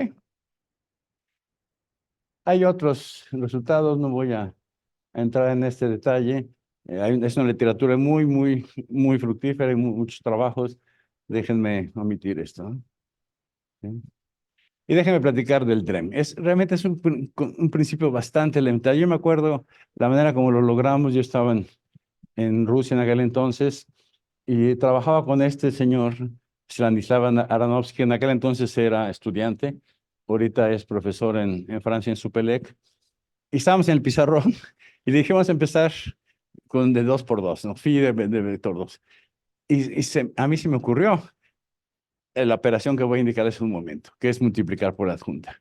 S1: Hay otros resultados, no voy a entrar en este detalle. Es una literatura muy fructífera y muchos trabajos. Déjenme omitir esto, ¿no? ¿Sí? Y déjenme platicar del DREM. Realmente es un principio bastante elemental. Yo me acuerdo la manera como lo logramos. Yo estaba en Rusia en aquel entonces y trabajaba con este señor, Stanislav Aranovsky, que en aquel entonces era estudiante. Ahorita es profesor en Francia, en Supélec. Y estábamos en el pizarrón y le dijimos empezar con de 2 por 2, ¿no? Phi de vector 2. Y a mí se me ocurrió la operación que voy a indicarles en un momento, que es multiplicar por adjunta.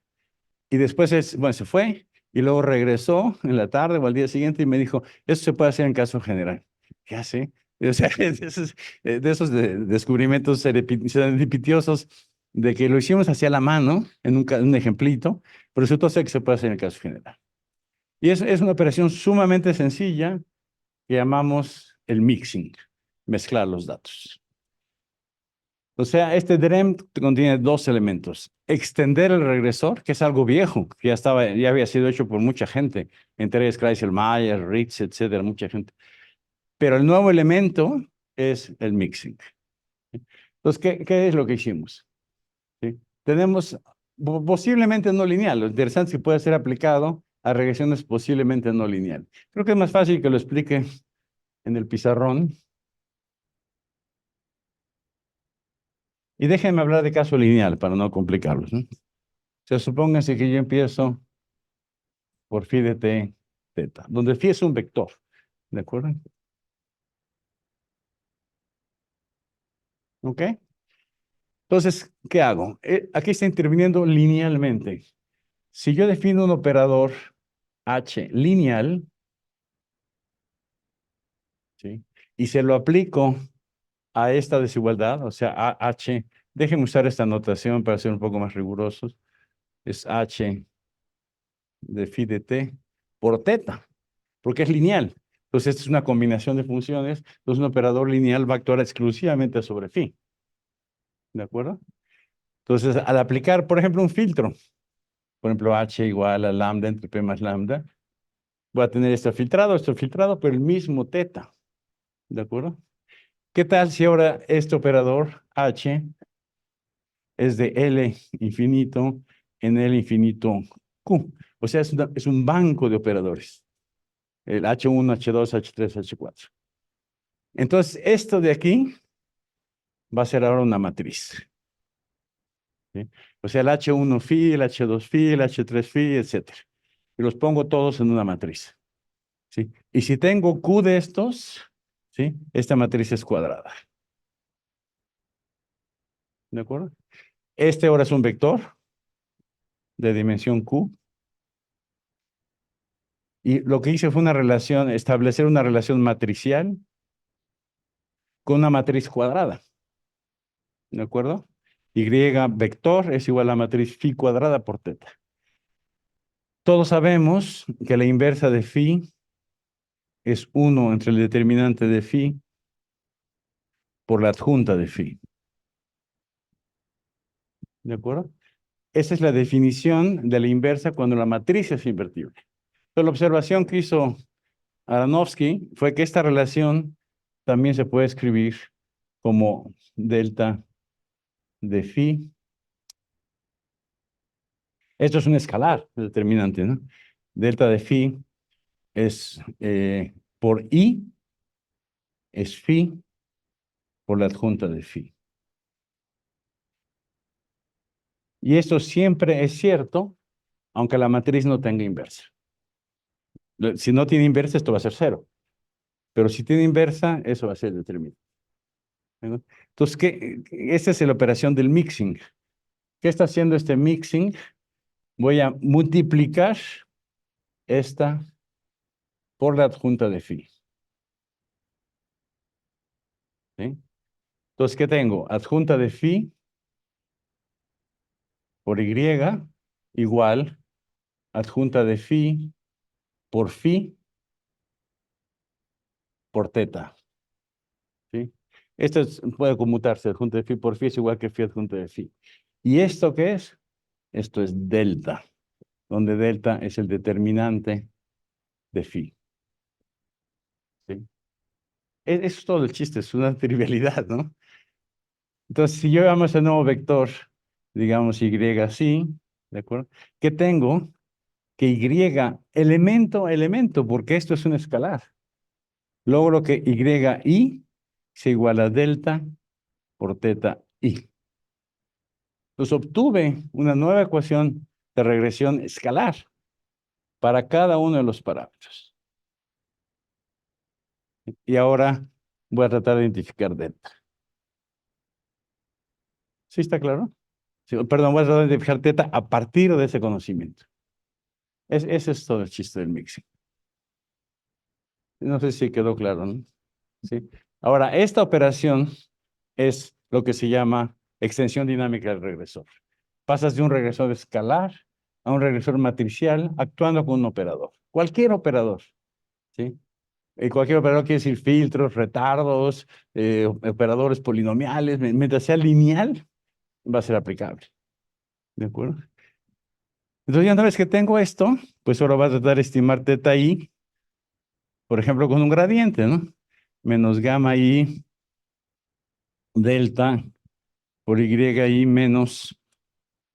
S1: Y después, bueno, se fue y luego regresó en la tarde o al día siguiente y me dijo, eso se puede hacer en caso general. ¿Qué hace? O sea, de esos descubrimientos serendipitosos de que lo hicimos hacia la mano en un ejemplito, pero resultó ser que se puede hacer en el caso general. Y es una operación sumamente sencilla que llamamos el mixing, mezclar los datos. O sea, este DREM contiene dos elementos. Extender el regresor, que es algo viejo, que ya había sido hecho por mucha gente, entre ellos Kreisel-Mayer, Ritz, etcétera, mucha gente. Pero el nuevo elemento es el mixing. Entonces, ¿qué es lo que hicimos? ¿Sí? Tenemos posiblemente no lineal. Lo interesante es que puede ser aplicado a regresiones posiblemente no lineal. Creo que es más fácil que lo explique en el pizarrón. Y déjenme hablar de caso lineal para no complicarlos, ¿no? O sea, supónganse que yo empiezo por phi de t teta, donde phi es un vector, ¿de acuerdo? ¿Ok? Entonces, ¿qué hago? Aquí está interviniendo linealmente. Si yo defino un operador H lineal, ¿sí? Y se lo aplico a esta desigualdad, o sea, a H, déjenme usar esta notación para ser un poco más rigurosos, es H de phi de t por teta, porque es lineal. Entonces, esta es una combinación de funciones, entonces un operador lineal va a actuar exclusivamente sobre phi, ¿de acuerdo? Entonces, al aplicar, por ejemplo, un filtro, por ejemplo, H igual a lambda entre P más lambda, voy a tener esto filtrado, pero el mismo teta, ¿de acuerdo? ¿Qué tal si ahora este operador H es de L infinito en L infinito Q? O sea, es un banco de operadores. El H1, H2, H3, H4. Entonces, esto de aquí va a ser ahora una matriz. ¿Sí? O sea, el H1 phi, el H2 phi, el H3 phi, etc. Y los pongo todos en una matriz. ¿Sí? Y si tengo Q de estos, ¿sí? Esta matriz es cuadrada. ¿De acuerdo? Este ahora es un vector de dimensión Q. Y lo que hice fue establecer una relación matricial con una matriz cuadrada. ¿De acuerdo? Y vector es igual a la matriz phi cuadrada por teta. Todos sabemos que la inversa de phi es 1 entre el determinante de phi por la adjunta de phi. ¿De acuerdo? Esa es la definición de la inversa cuando la matriz es invertible. Entonces, la observación que hizo Aronofsky fue que esta relación también se puede escribir como delta de phi. Esto es un escalar determinante, ¿no? Delta de phi es por i, es phi por la adjunta de phi. Y esto siempre es cierto, aunque la matriz no tenga inversa. Si no tiene inversa, esto va a ser 0. Pero si tiene inversa, eso va a ser determinante. Entonces, esta es la operación del mixing. ¿Qué está haciendo este mixing? Voy a multiplicar esta por la adjunta de phi. ¿Sí? Entonces, ¿qué tengo? Adjunta de phi por y igual adjunta de phi por teta. ¿Sí? Esto puede conmutarse. Adjunta de phi por phi es igual que phi adjunta de phi. ¿Y esto qué es? Esto es delta, donde delta es el determinante de phi. ¿Sí? Eso es todo el chiste, es una trivialidad, ¿no? Entonces, si yo llamo ese nuevo vector, digamos y así, ¿de acuerdo? ¿Qué tengo? Que y elemento, porque esto es un escalar. Logro que y sea igual a delta por teta i. Entonces obtuve una nueva ecuación de regresión escalar para cada uno de los parámetros. Y ahora voy a tratar de identificar delta. ¿Sí está claro? Sí, perdón, voy a tratar de identificar teta a partir de ese conocimiento. Ese es todo el chiste del mixing. No sé si quedó claro, ¿no? ¿Sí? Ahora, esta operación es lo que se llama extensión dinámica del regresor. Pasas de un regresor escalar a un regresor matricial actuando con un operador. Cualquier operador, ¿sí? Y cualquier operador quiere decir filtros, retardos, operadores polinomiales. Mientras sea lineal, va a ser aplicable. ¿De acuerdo? Entonces, ya una vez que tengo esto, pues ahora va a tratar de estimar teta i, por ejemplo, con un gradiente, ¿no? Menos gamma i delta por y menos,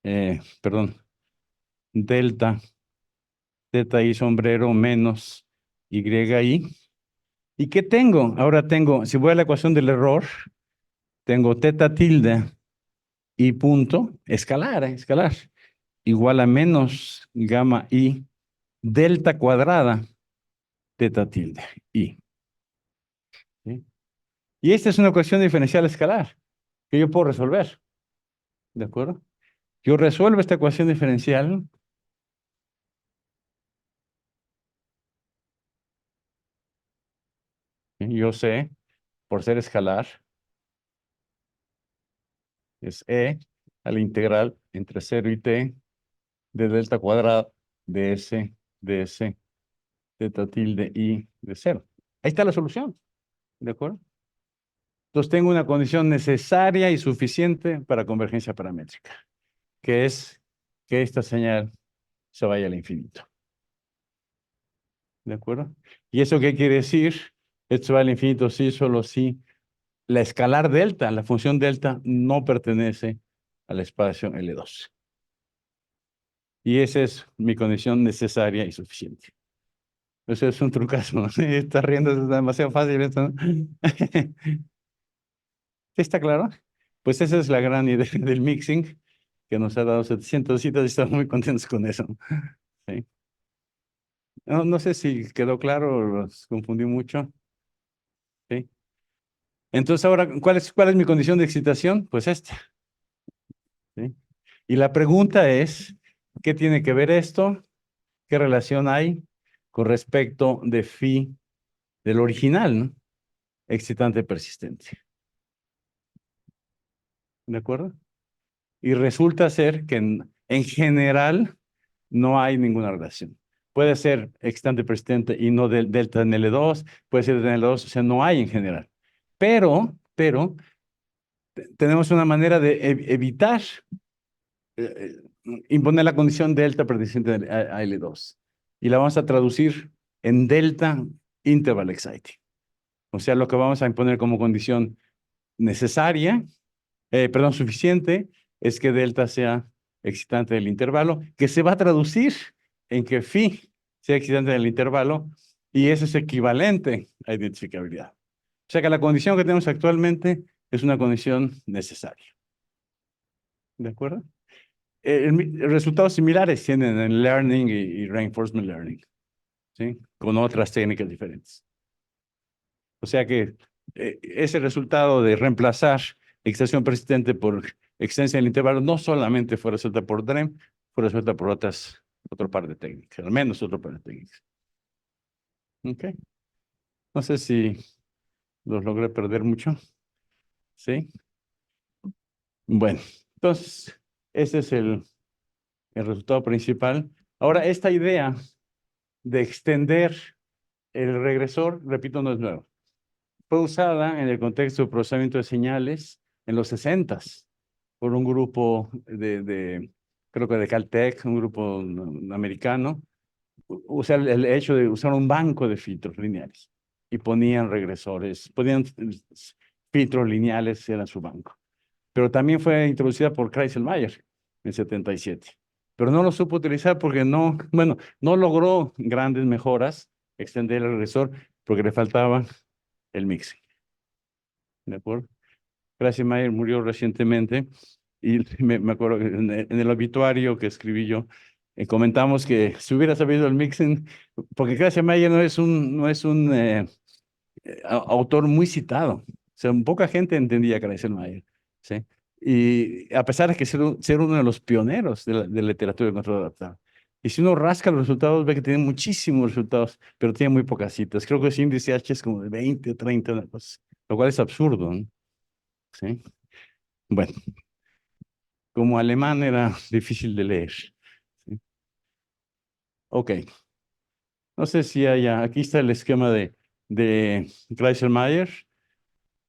S1: perdón, delta, teta i sombrero menos y. ¿Y qué tengo? Ahora tengo, si voy a la ecuación del error, tengo teta tilde y punto, escalar, igual a menos gamma i delta cuadrada teta tilde I. ¿Sí? Y esta es una ecuación diferencial escalar que yo puedo resolver. ¿De acuerdo? Yo resuelvo esta ecuación diferencial. Y yo sé, por ser escalar, es E a la integral entre 0 y t de delta cuadrada de S teta tilde I de 0. Ahí está la solución. ¿De acuerdo? Entonces tengo una condición necesaria y suficiente para convergencia paramétrica, que es que esta señal se vaya al infinito. ¿De acuerdo? ¿Y eso qué quiere decir? Esto va al infinito sí, solo si la escalar delta, la función delta, no pertenece al espacio L2. Y esa es mi condición necesaria y suficiente. Eso es un trucazo, ¿no? Está riendo, es demasiado fácil esto, ¿no? ¿Sí está claro? Pues esa es la gran idea del mixing, que nos ha dado 700 citas y estamos muy contentos con eso. ¿Sí? No sé si quedó claro o los confundí mucho. ¿Sí? Entonces ahora, ¿cuál es mi condición de excitación? Pues esta. ¿Sí? Y la pregunta es, ¿qué tiene que ver esto? ¿Qué relación hay con respecto de phi del original, ¿no? Excitante persistente? ¿De acuerdo? Y resulta ser que en general no hay ninguna relación. Puede ser excitante persistente y no delta en L2, puede ser en L2, o sea, no hay en general. Pero tenemos una manera de evitar imponer la condición delta persistente a L2. Y la vamos a traducir en delta interval exciting. O sea, lo que vamos a imponer como condición necesaria, suficiente, es que delta sea excitante del intervalo, que se va a traducir en que phi sea excitante del intervalo, y eso es equivalente a identificabilidad. O sea que la condición que tenemos actualmente es una condición necesaria. ¿De acuerdo? Resultados similares tienen en learning y reinforcement learning, ¿sí? Con otras técnicas diferentes. O sea que ese resultado de reemplazar excitación persistente por existencia del intervalo no solamente fue resuelta por DREM, fue resuelta por otro par de técnicas, al menos otro par de técnicas. ¿Ok? No sé si los logré perder mucho. ¿Sí? Bueno, entonces, ese es el resultado principal. Ahora, esta idea de extender el regresor, repito, no es nueva. Fue usada en el contexto de procesamiento de señales en los 60s por un grupo creo que de Caltech, un grupo americano. O sea, el hecho de usar un banco de filtros lineales y ponían regresores, ponían filtros lineales, era su banco. Pero también fue introducida por Kreiselmayer en 77. Pero no lo supo utilizar porque no logró grandes mejoras, extender el regresor, porque le faltaba el mixing. ¿De acuerdo? Kreiselmayer murió recientemente y me acuerdo que en el obituario que escribí yo, comentamos que si hubiera sabido el mixing, porque Kreiselmayer no es un autor muy citado. O sea, poca gente entendía Kreiselmayer, ¿sí? Y a pesar de que ser uno de los pioneros de la literatura de control adaptado. Y si uno rasca los resultados, ve que tiene muchísimos resultados, pero tiene muy pocas citas. Creo que ese índice H es como de 20, 30, una cosa, lo cual es absurdo, ¿no? ¿Sí? Bueno, como alemán era difícil de leer. ¿Sí? Ok, no sé si aquí está el esquema de Kreiselmayer.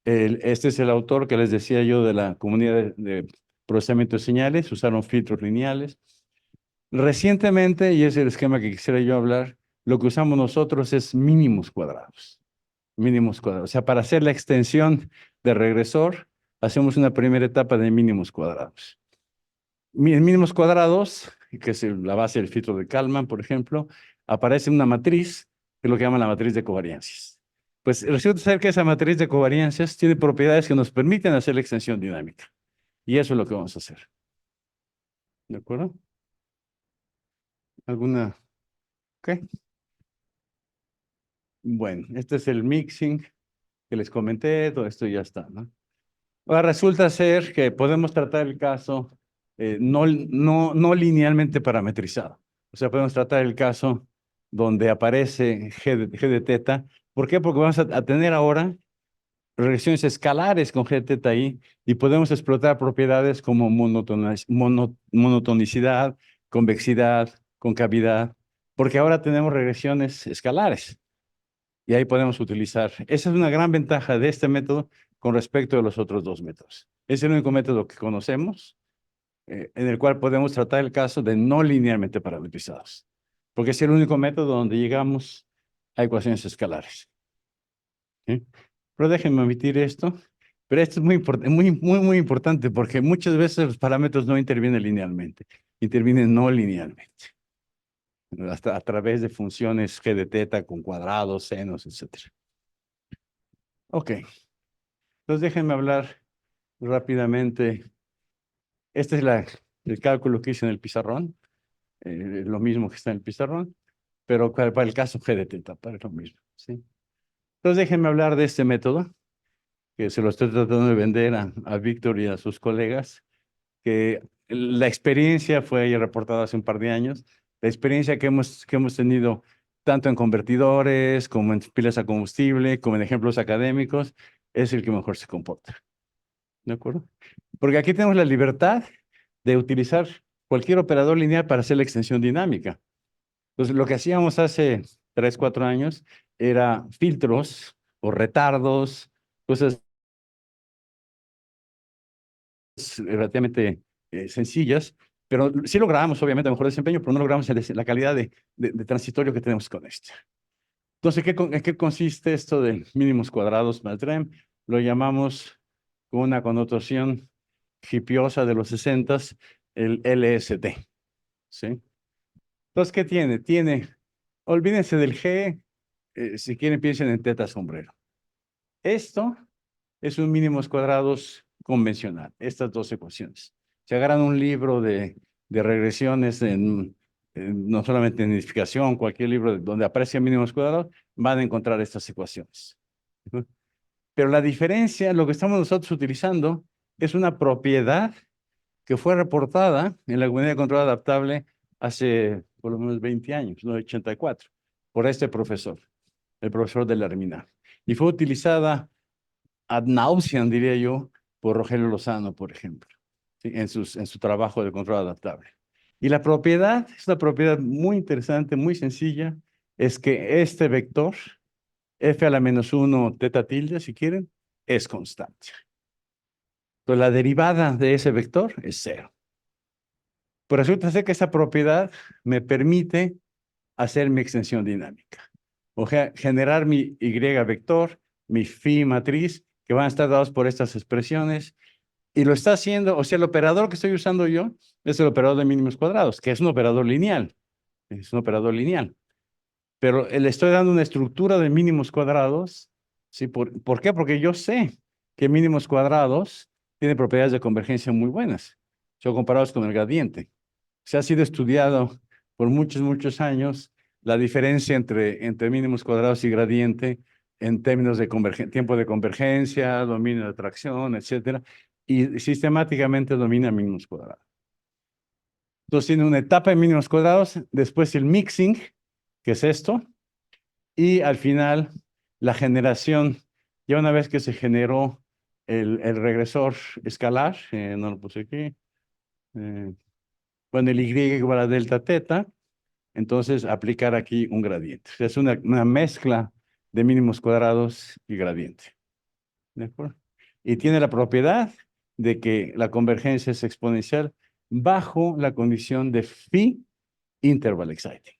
S1: Este es el autor que les decía yo de la comunidad de procesamiento de señales, usaron filtros lineales. Recientemente, y es el esquema que quisiera yo hablar, lo que usamos nosotros es mínimos cuadrados. Mínimos cuadrados. O sea, para hacer la extensión de regresor, hacemos una primera etapa de mínimos cuadrados. En mínimos cuadrados, que es la base del filtro de Kalman, por ejemplo, aparece una matriz, que es lo que llaman la matriz de covariancias. Pues resulta ser que esa matriz de covariancias tiene propiedades que nos permiten hacer la extensión dinámica. Y eso es lo que vamos a hacer. ¿De acuerdo? ¿Alguna? ¿Ok? Bueno, este es el mixing que les comenté, todo esto ya está, ¿no? Ahora resulta ser que podemos tratar el caso no linealmente parametrizado. O sea, podemos tratar el caso donde aparece G de teta. ¿Por qué? Porque vamos a tener ahora regresiones escalares con G de teta ahí y podemos explotar propiedades como monotonicidad, convexidad, concavidad, porque ahora tenemos regresiones escalares y ahí podemos utilizar. Esa es una gran ventaja de este método con respecto a los otros dos métodos. Es el único método que conocemos en el cual podemos tratar el caso de no linealmente parametrizados, porque es el único método donde llegamos a ecuaciones escalares. ¿Sí? Pero déjenme omitir esto. Pero esto es muy importante porque muchas veces los parámetros no intervienen linealmente, intervienen no linealmente, hasta a través de funciones g de teta con cuadrados, senos, etc. Ok, entonces déjenme hablar rápidamente. Este es el cálculo que hice en el pizarrón, lo mismo que está en el pizarrón, pero para el caso g de teta, para lo mismo. ¿Sí? Entonces déjenme hablar de este método, que se lo estoy tratando de vender a Víctor y a sus colegas, que la experiencia fue ya reportada hace un par de años, la experiencia que hemos tenido tanto en convertidores, como en pilas a combustible, como en ejemplos académicos, es el que mejor se comporta. ¿De acuerdo? Porque aquí tenemos la libertad de utilizar cualquier operador lineal para hacer la extensión dinámica. Entonces, lo que hacíamos hace 3, 4 años era filtros o retardos, cosas relativamente sencillas, pero sí logramos, obviamente, mejor desempeño, pero no logramos la calidad de transitorio que tenemos con este. Entonces, ¿en qué consiste esto de mínimos cuadrados más DREM? Lo llamamos con una connotación hipiosa de los 60s, el LST. ¿Sí? Entonces, ¿qué tiene? Olvídense del G, si quieren piensen en teta sombrero. Esto es un mínimos cuadrados convencional, estas dos ecuaciones. Si agarran un libro de regresiones, no solamente en nidificación, cualquier libro donde aparecen mínimos cuadrados, van a encontrar estas ecuaciones. Pero la diferencia, lo que estamos nosotros utilizando, es una propiedad que fue reportada en la comunidad de control adaptable hace por lo menos 20 años, no 84, por este profesor, el profesor de la Herminal. Y fue utilizada ad nauseam, diría yo, por Rogelio Lozano, por ejemplo, ¿sí? en su trabajo de control adaptable. Y la propiedad, es una propiedad muy interesante, muy sencilla, es que este vector, f a la menos 1 teta tilde, si quieren, es constante. Entonces, la derivada de ese vector es 0. Pero resulta ser que esa propiedad me permite hacer mi extensión dinámica. O sea, generar mi y vector, mi phi matriz, que van a estar dados por estas expresiones, y lo está haciendo, o sea, el operador que estoy usando yo es el operador de mínimos cuadrados, que es un operador lineal. Es un operador lineal. Pero le estoy dando una estructura de mínimos cuadrados. ¿Sí? ¿Por qué? Porque yo sé que mínimos cuadrados tienen propiedades de convergencia muy buenas, son comparados con el gradiente. Se ha sido estudiado por muchos años la diferencia entre mínimos cuadrados y gradiente en términos de tiempo de convergencia, dominio de atracción, etcétera, y sistemáticamente domina mínimos cuadrados. Entonces tiene una etapa de mínimos cuadrados, después el mixing, que es esto, y al final la generación, ya una vez que se generó el regresor escalar, no lo puse aquí, bueno, el y igual a delta teta, entonces aplicar aquí un gradiente. O sea, es una mezcla de mínimos cuadrados y gradiente. ¿De acuerdo? Y tiene la propiedad de que la convergencia es exponencial bajo la condición de phi interval exciting.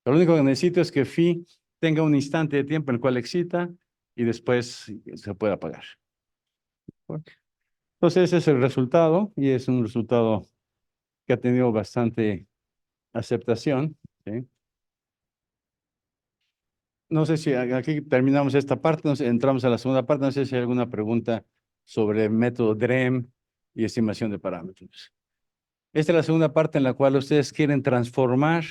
S1: Lo único que necesito es que phi tenga un instante de tiempo en el cual excita y después se puede apagar. Entonces ese es el resultado y es un resultado que ha tenido bastante aceptación. ¿Sí? No sé si aquí terminamos esta parte, entramos a la segunda parte, no sé si hay alguna pregunta sobre el método DREM y estimación de parámetros. Esta es la segunda parte en la cual ustedes quieren transformar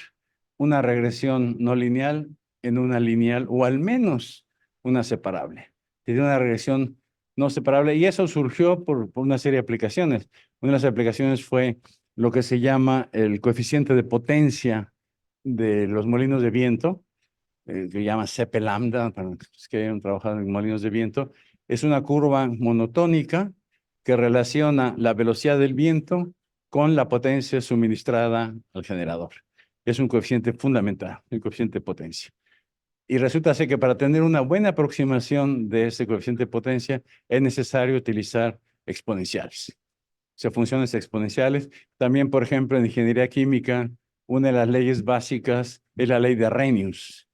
S1: una regresión no lineal en una lineal o al menos una separable. Tiene una regresión no separable y eso surgió por una serie de aplicaciones. Una de las aplicaciones fue lo que se llama el coeficiente de potencia de los molinos de viento, que llama CP lambda, para los que hayan trabajado en molinos de viento. Es una curva monotónica que relaciona la velocidad del viento con la potencia suministrada al generador. Es un coeficiente fundamental, el coeficiente de potencia. Y resulta ser que para tener una buena aproximación de ese coeficiente de potencia es necesario utilizar exponenciales. O sea, funciones exponenciales. También, por ejemplo, en ingeniería química, una de las leyes básicas es la ley de Arrhenius.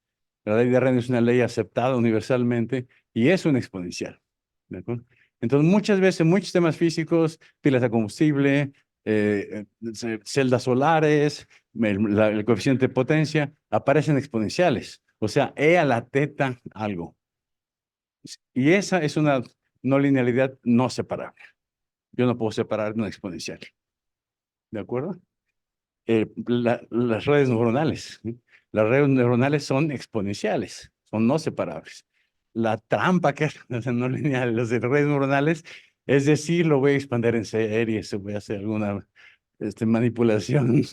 S1: La ley de Arrhenius es una ley aceptada universalmente y es un exponencial. ¿De acuerdo? Entonces, muchas veces, muchos sistemas físicos, pilas de combustible, celdas solares, el coeficiente de potencia, aparecen exponenciales. O sea, E a la teta algo. Y esa es una no linealidad no separable. Yo no puedo separar una exponencial. ¿De acuerdo? Las redes neuronales. ¿Sí? Las redes neuronales son exponenciales, son no separables. La trampa que es no lineal, las de redes neuronales, es decir, lo voy a expandir en series, voy a hacer alguna manipulación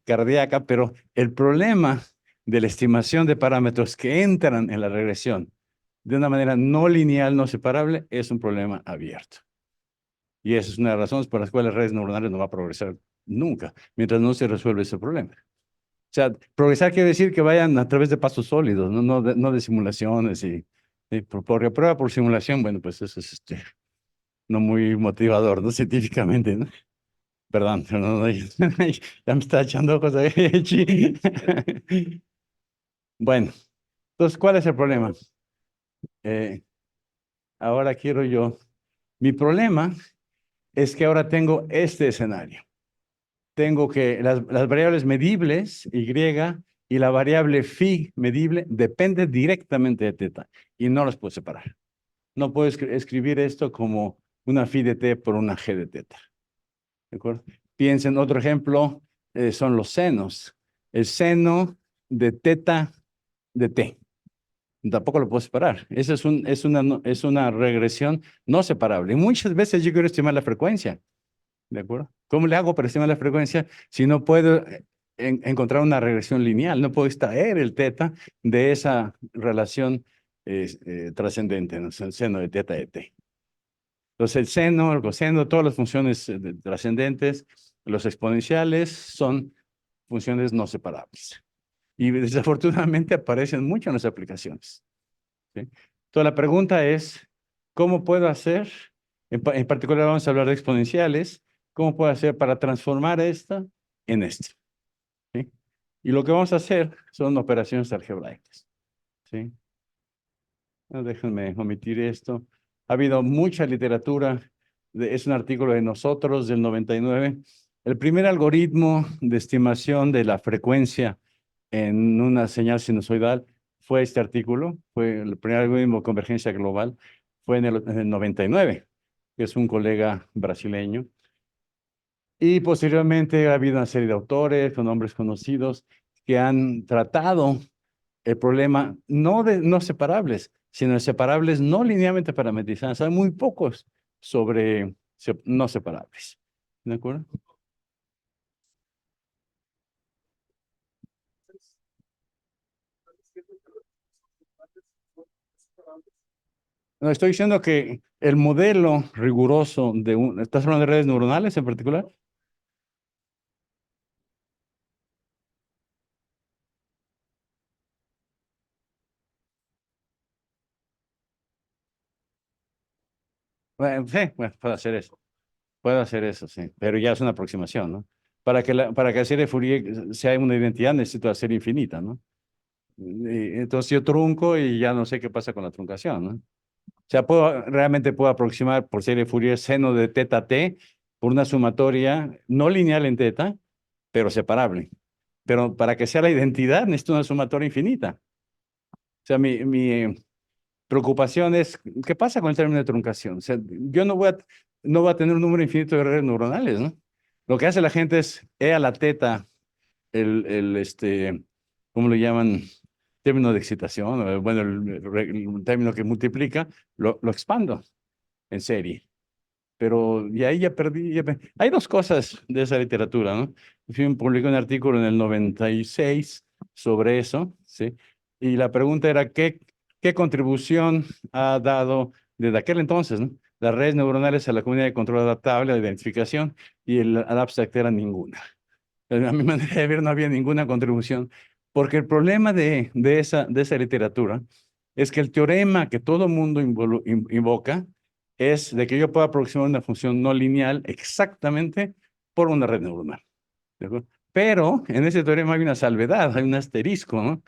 S1: cardíaca, pero el problema de la estimación de parámetros que entran en la regresión de una manera no lineal, no separable, es un problema abierto. Y esa es una de las razones por las cuales las redes neuronales no va a progresar nunca, mientras no se resuelve ese problema. O sea, progresar quiere decir que vayan a través de pasos sólidos, no de simulaciones y por prueba por simulación, bueno, pues eso es no muy motivador, ¿no? Científicamente, ¿no? Perdón, pero ya me está echando cosas ahí. Bueno, entonces, ¿cuál es el problema? Ahora quiero yo. Mi problema es que ahora tengo este escenario. Tengo que las variables medibles, Y, y la variable phi medible depende directamente de teta y no las puedo separar. No puedo escribir esto como una phi de t por una g de teta. ¿De acuerdo? Piensen, otro ejemplo son los senos. El seno de teta de t. Tampoco lo puedo separar. Esa es una regresión no separable. Y muchas veces yo quiero estimar la frecuencia. ¿De acuerdo? ¿Cómo le hago para estimar la frecuencia si no puedo encontrar una regresión lineal? No puedo extraer el teta de esa relación trascendente, ¿no? El seno de teta de t. Entonces, el seno, el coseno, todas las funciones trascendentes, los exponenciales son funciones no separables. Y desafortunadamente aparecen mucho en las aplicaciones. ¿Sí? Entonces, la pregunta es, ¿cómo puedo hacer? En particular vamos a hablar de exponenciales. ¿Cómo puedo hacer para transformar esta en esta? ¿Sí? Y lo que vamos a hacer son operaciones algebraicas. ¿Sí? No, déjenme omitir esto. Ha habido mucha literatura. Es un artículo de nosotros del 99. El primer algoritmo de estimación de la frecuencia en una señal sinusoidal fue este artículo. Fue el primer algoritmo de convergencia global. Fue en el 99, que es un colega brasileño. Y posteriormente ha habido una serie de autores con nombres conocidos que han tratado el problema no separables, sino de separables no linealmente parametrizados. Hay muy pocos sobre no separables. ¿De acuerdo? No, estoy diciendo que el modelo riguroso de ¿estás hablando de redes neuronales en particular? Bueno, sí, bueno, puedo hacer eso. Puedo hacer eso, sí. Pero ya es una aproximación, ¿no? Para que la serie de Fourier sea una identidad, necesito hacer infinita, ¿no? Entonces yo trunco y ya no sé qué pasa con la truncación, ¿no? O sea, realmente puedo aproximar por serie de Fourier seno de teta t por una sumatoria no lineal en teta, pero separable. Pero para que sea la identidad necesito una sumatoria infinita. O sea, mi preocupación es, ¿qué pasa con el término de truncación? O sea, yo no voy a tener un número infinito de redes neuronales, ¿no? Lo que hace la gente es E a la teta, ¿cómo le llaman? término de excitación, bueno, el término que multiplica, lo expando en serie. Pero y ahí ya perdí. Hay dos cosas de esa literatura, ¿no? Publicó un artículo en el 96 sobre eso, ¿sí? Y la pregunta era, ¿qué contribución ha dado desde aquel entonces, ¿no? Las redes neuronales a la comunidad de control adaptable, de identificación, y el abstract era ninguna. A mi manera de ver, no había ninguna contribución, porque el problema de esa literatura es que el teorema que todo mundo invoca es de que yo puedo aproximar una función no lineal exactamente por una red neuronal. ¿De acuerdo? Pero en ese teorema hay una salvedad, hay un asterisco, ¿no?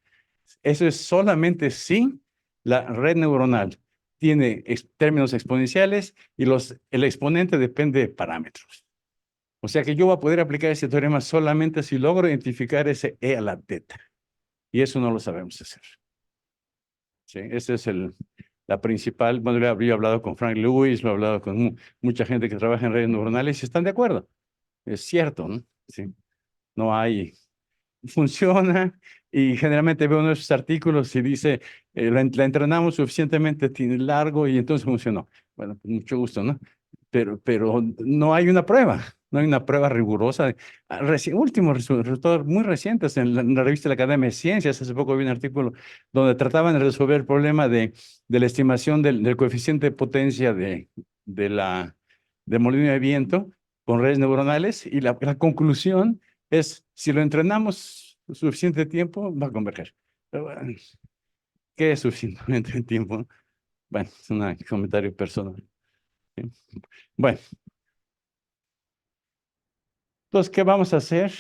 S1: Eso es solamente si la red neuronal tiene términos exponenciales y el exponente depende de parámetros. O sea que yo voy a poder aplicar ese teorema solamente si logro identificar ese e a la teta. Y eso no lo sabemos hacer. ¿Sí? Esa es la principal. Bueno, yo había hablado con Frank Lewis, lo he hablado con mucha gente que trabaja en redes neuronales y están de acuerdo. Es cierto, ¿no? Sí. No hay. Funciona y generalmente veo uno de esos artículos y dice, la entrenamos suficientemente largo y entonces funcionó. Bueno, pues mucho gusto, ¿no? Pero no hay una prueba, no hay una prueba rigurosa. Últimos resultados muy recientes en la revista de la Academia de Ciencias, hace poco vi un artículo donde trataban de resolver el problema de la estimación del coeficiente de potencia de molino de viento con redes neuronales y la conclusión es, si lo entrenamos suficiente tiempo, va a converger. Pero bueno, ¿qué es suficientemente tiempo? Bueno, es un comentario personal. ¿Sí? Bueno, entonces, ¿qué vamos a hacer?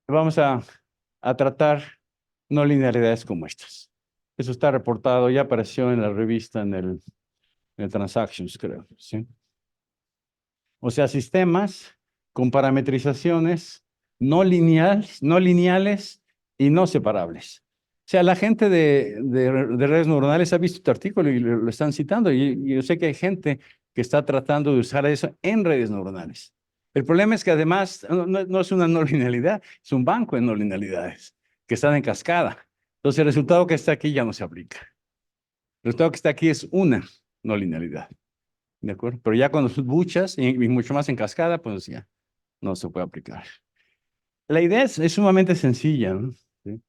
S1: Vamos a tratar no linealidades como estas. Eso está reportado, ya apareció en la revista, en el Transactions, creo. ¿Sí? O sea, sistemas con parametrizaciones no lineales y no separables. O sea, la gente de redes neuronales ha visto este artículo y lo están citando. Y yo sé que hay gente que está tratando de usar eso en redes neuronales. El problema es que además no es una no linealidad, es un banco de no linealidades que están en cascada. Entonces, el resultado que está aquí ya no se aplica. El resultado que está aquí es una no linealidad. ¿De acuerdo? Pero ya cuando son muchas y mucho más en cascada, pues ya no se puede aplicar. La idea es sumamente sencilla, ¿no? ¿Sí?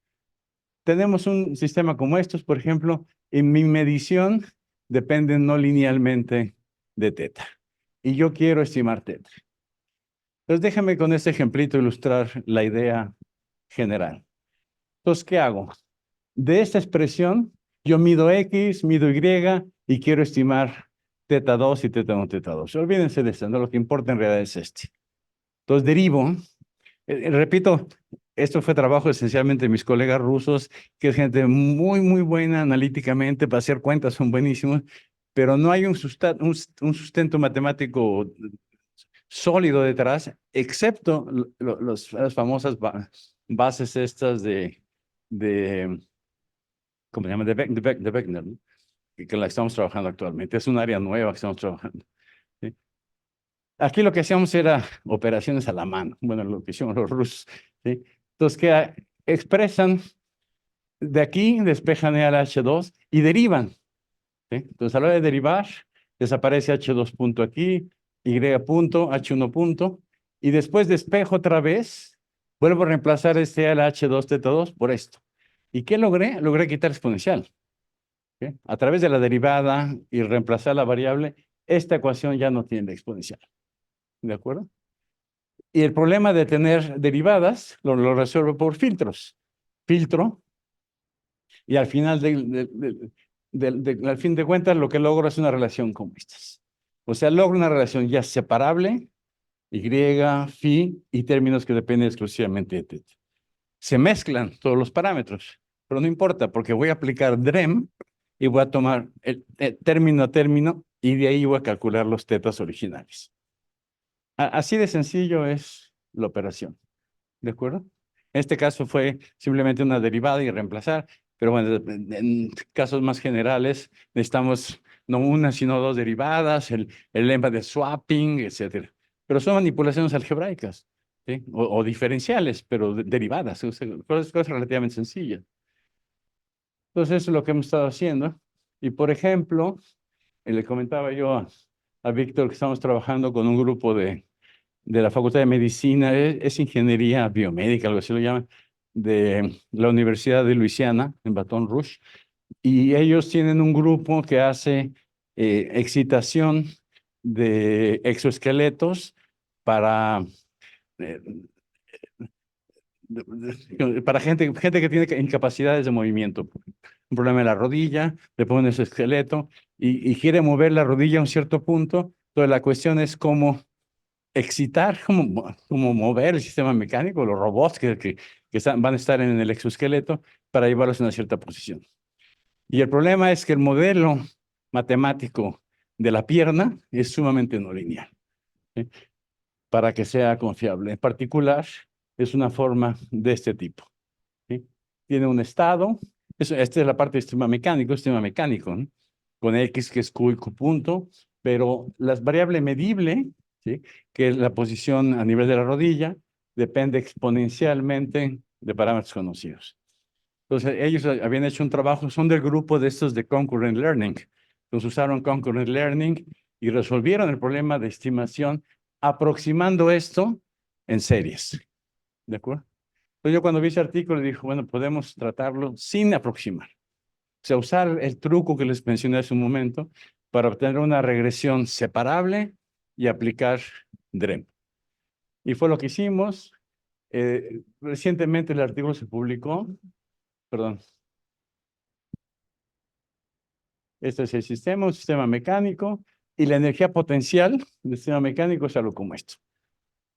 S1: Tenemos un sistema como estos, por ejemplo, en mi medición depende no linealmente de teta. Y yo quiero estimar teta. Entonces déjame con este ejemplito ilustrar la idea general. Entonces, ¿qué hago? De esta expresión, yo mido X, mido Y y quiero estimar teta 2 y teta 1, teta 2. Olvídense de esto, ¿no? Lo que importa en realidad es este. Entonces derivo, repito, esto fue trabajo esencialmente de mis colegas rusos, que es gente muy, muy buena analíticamente, para hacer cuentas son buenísimos, pero no hay un sustento matemático sólido detrás, excepto las famosas bases estas ¿cómo se llama? De Beckner, ¿no? Que la estamos trabajando actualmente. Es un área nueva que estamos trabajando. ¿Sí? Aquí lo que hacíamos era operaciones a la mano. Bueno, lo que hicieron los rusos. ¿Sí? Entonces, que expresan de aquí, despejan al H2 y derivan. ¿Sí? Entonces, a la hora de derivar, desaparece H2 punto aquí, Y punto, H1 punto, y después despejo otra vez, vuelvo a reemplazar este al H2 teta 2 por esto. ¿Y qué logré? Logré quitar exponencial. ¿Sí? A través de la derivada y reemplazar la variable, esta ecuación ya no tiene exponencial. ¿De acuerdo? Y el problema de tener derivadas lo resuelvo por filtros. Filtro, y al final al fin de cuentas lo que logro es una relación como estas. O sea, logro una relación ya separable, Y, phi y términos que dependen exclusivamente de teta. Se mezclan todos los parámetros, pero no importa porque voy a aplicar DREM y voy a tomar el término a término y de ahí voy a calcular los tetas originales. Así de sencillo es la operación, ¿de acuerdo? En este caso fue simplemente una derivada y reemplazar, pero bueno, en casos más generales necesitamos no una, sino dos derivadas, el lema de swapping, etcétera. Pero son manipulaciones algebraicas, ¿sí? O diferenciales, pero derivadas, cosas relativamente sencillas. Entonces, eso es lo que hemos estado haciendo. Y, por ejemplo, le comentaba yo a Víctor que estamos trabajando con un grupo de la Facultad de Medicina, es ingeniería biomédica, algo así lo llaman, de la Universidad de Luisiana, en Baton Rouge, y ellos tienen un grupo que hace excitación de exoesqueletos para, eh, para gente que tiene incapacidades de movimiento, un problema en la rodilla, le ponen ese esqueleto y quiere mover la rodilla a un cierto punto, entonces la cuestión es cómo excitar, como mover el sistema mecánico, los robots van a estar en el exoesqueleto para llevarlos a una cierta posición. Y el problema es que el modelo matemático de la pierna es sumamente no lineal, ¿sí? Para que sea confiable. En particular, es una forma de este tipo, ¿sí? Tiene un estado, esta es la parte del sistema mecánico, ¿no? Con X que es Q y Q punto, pero la variable medible, ¿sí? Que es la posición a nivel de la rodilla, depende exponencialmente de parámetros conocidos. Entonces, ellos habían hecho un trabajo, son del grupo de estos de Concurrent Learning. Entonces, usaron Concurrent Learning y resolvieron el problema de estimación aproximando esto en series. ¿De acuerdo? Entonces, yo cuando vi ese artículo dije, bueno, podemos tratarlo sin aproximar. O sea, usar el truco que les mencioné hace un momento para obtener una regresión separable y aplicar DREM. Y fue lo que hicimos. Recientemente el artículo se publicó, perdón. Este es el sistema, un sistema mecánico, y la energía potencial del sistema mecánico es algo como esto.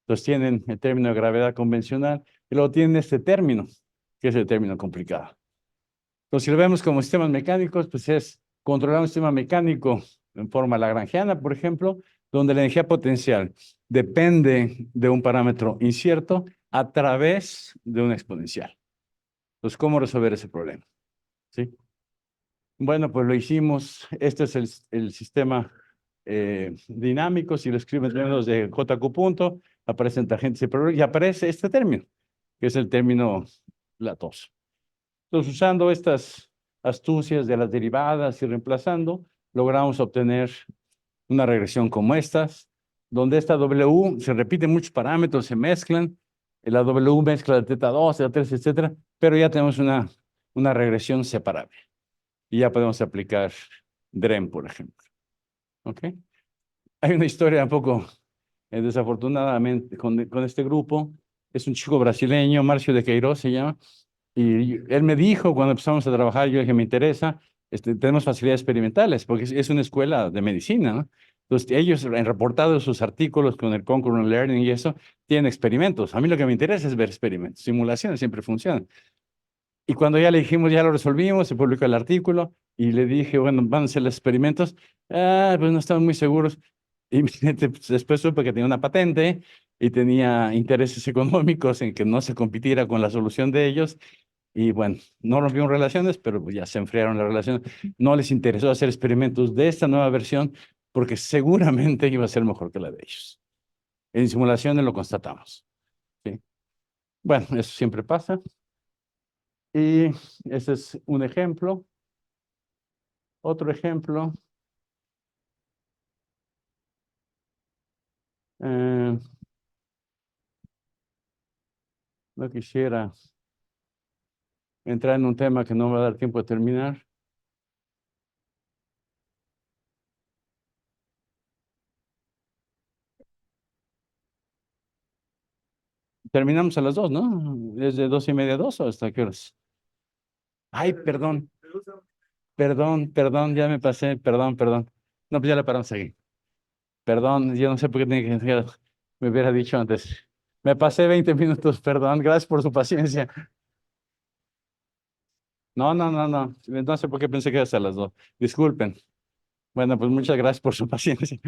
S1: Entonces tienen el término de gravedad convencional, y luego tienen este término, que es el término complicado. Entonces, si lo vemos como sistemas mecánicos, pues es controlar un sistema mecánico en forma lagrangiana, por ejemplo, donde la energía potencial depende de un parámetro incierto a través de una exponencial. Entonces, ¿cómo resolver ese problema? ¿Sí? Bueno, pues lo hicimos. Este es el sistema dinámico. Si lo escriben en términos de JQ punto, aparecen tangentes y aparece este término, que es el término latoso. Entonces, usando estas astucias de las derivadas y reemplazando, logramos obtener una regresión como estas, donde esta W se repiten muchos parámetros, se mezclan, la W mezcla de teta 2, teta 3, etcétera, pero ya tenemos una regresión separable. Y ya podemos aplicar DREM, por ejemplo. ¿Ok? Hay una historia un poco desafortunadamente con este grupo. Es un chico brasileño, Márcio de Queiroz se llama, y él me dijo cuando empezamos a trabajar, yo dije, me interesa, tenemos facilidades experimentales, porque es una escuela de medicina, ¿no? Entonces, ellos han reportado sus artículos con el Concurrent Learning y eso, tienen experimentos. A mí lo que me interesa es ver experimentos. Simulaciones siempre funcionan. Y cuando ya le dijimos, ya lo resolvimos, se publicó el artículo y le dije, bueno, van a hacer los experimentos. Ah, pues no estaban muy seguros. Y pues, después supe que tenía una patente y tenía intereses económicos en que no se compitiera con la solución de ellos. Y bueno, no rompieron relaciones, pero pues ya se enfriaron las relaciones. No les interesó hacer experimentos de esta nueva versión porque seguramente iba a ser mejor que la de ellos. En simulaciones lo constatamos. ¿Sí? Bueno, eso siempre pasa. Y ese es un ejemplo. Otro ejemplo. eh, no quisiera entrar en un tema que no me va a dar tiempo de terminar. Terminamos a las 2, ¿no? ¿Desde 2:30 a 2 o hasta qué horas? Ay, perdón, perdón, ya me pasé, perdón. No, pues ya la paramos aquí. Perdón, yo no sé por qué tenía que me hubiera dicho antes. Me pasé 20 minutos, perdón, gracias por su paciencia. No. No sé por qué pensé que era hasta las 2. Disculpen. Bueno, pues muchas gracias por su paciencia.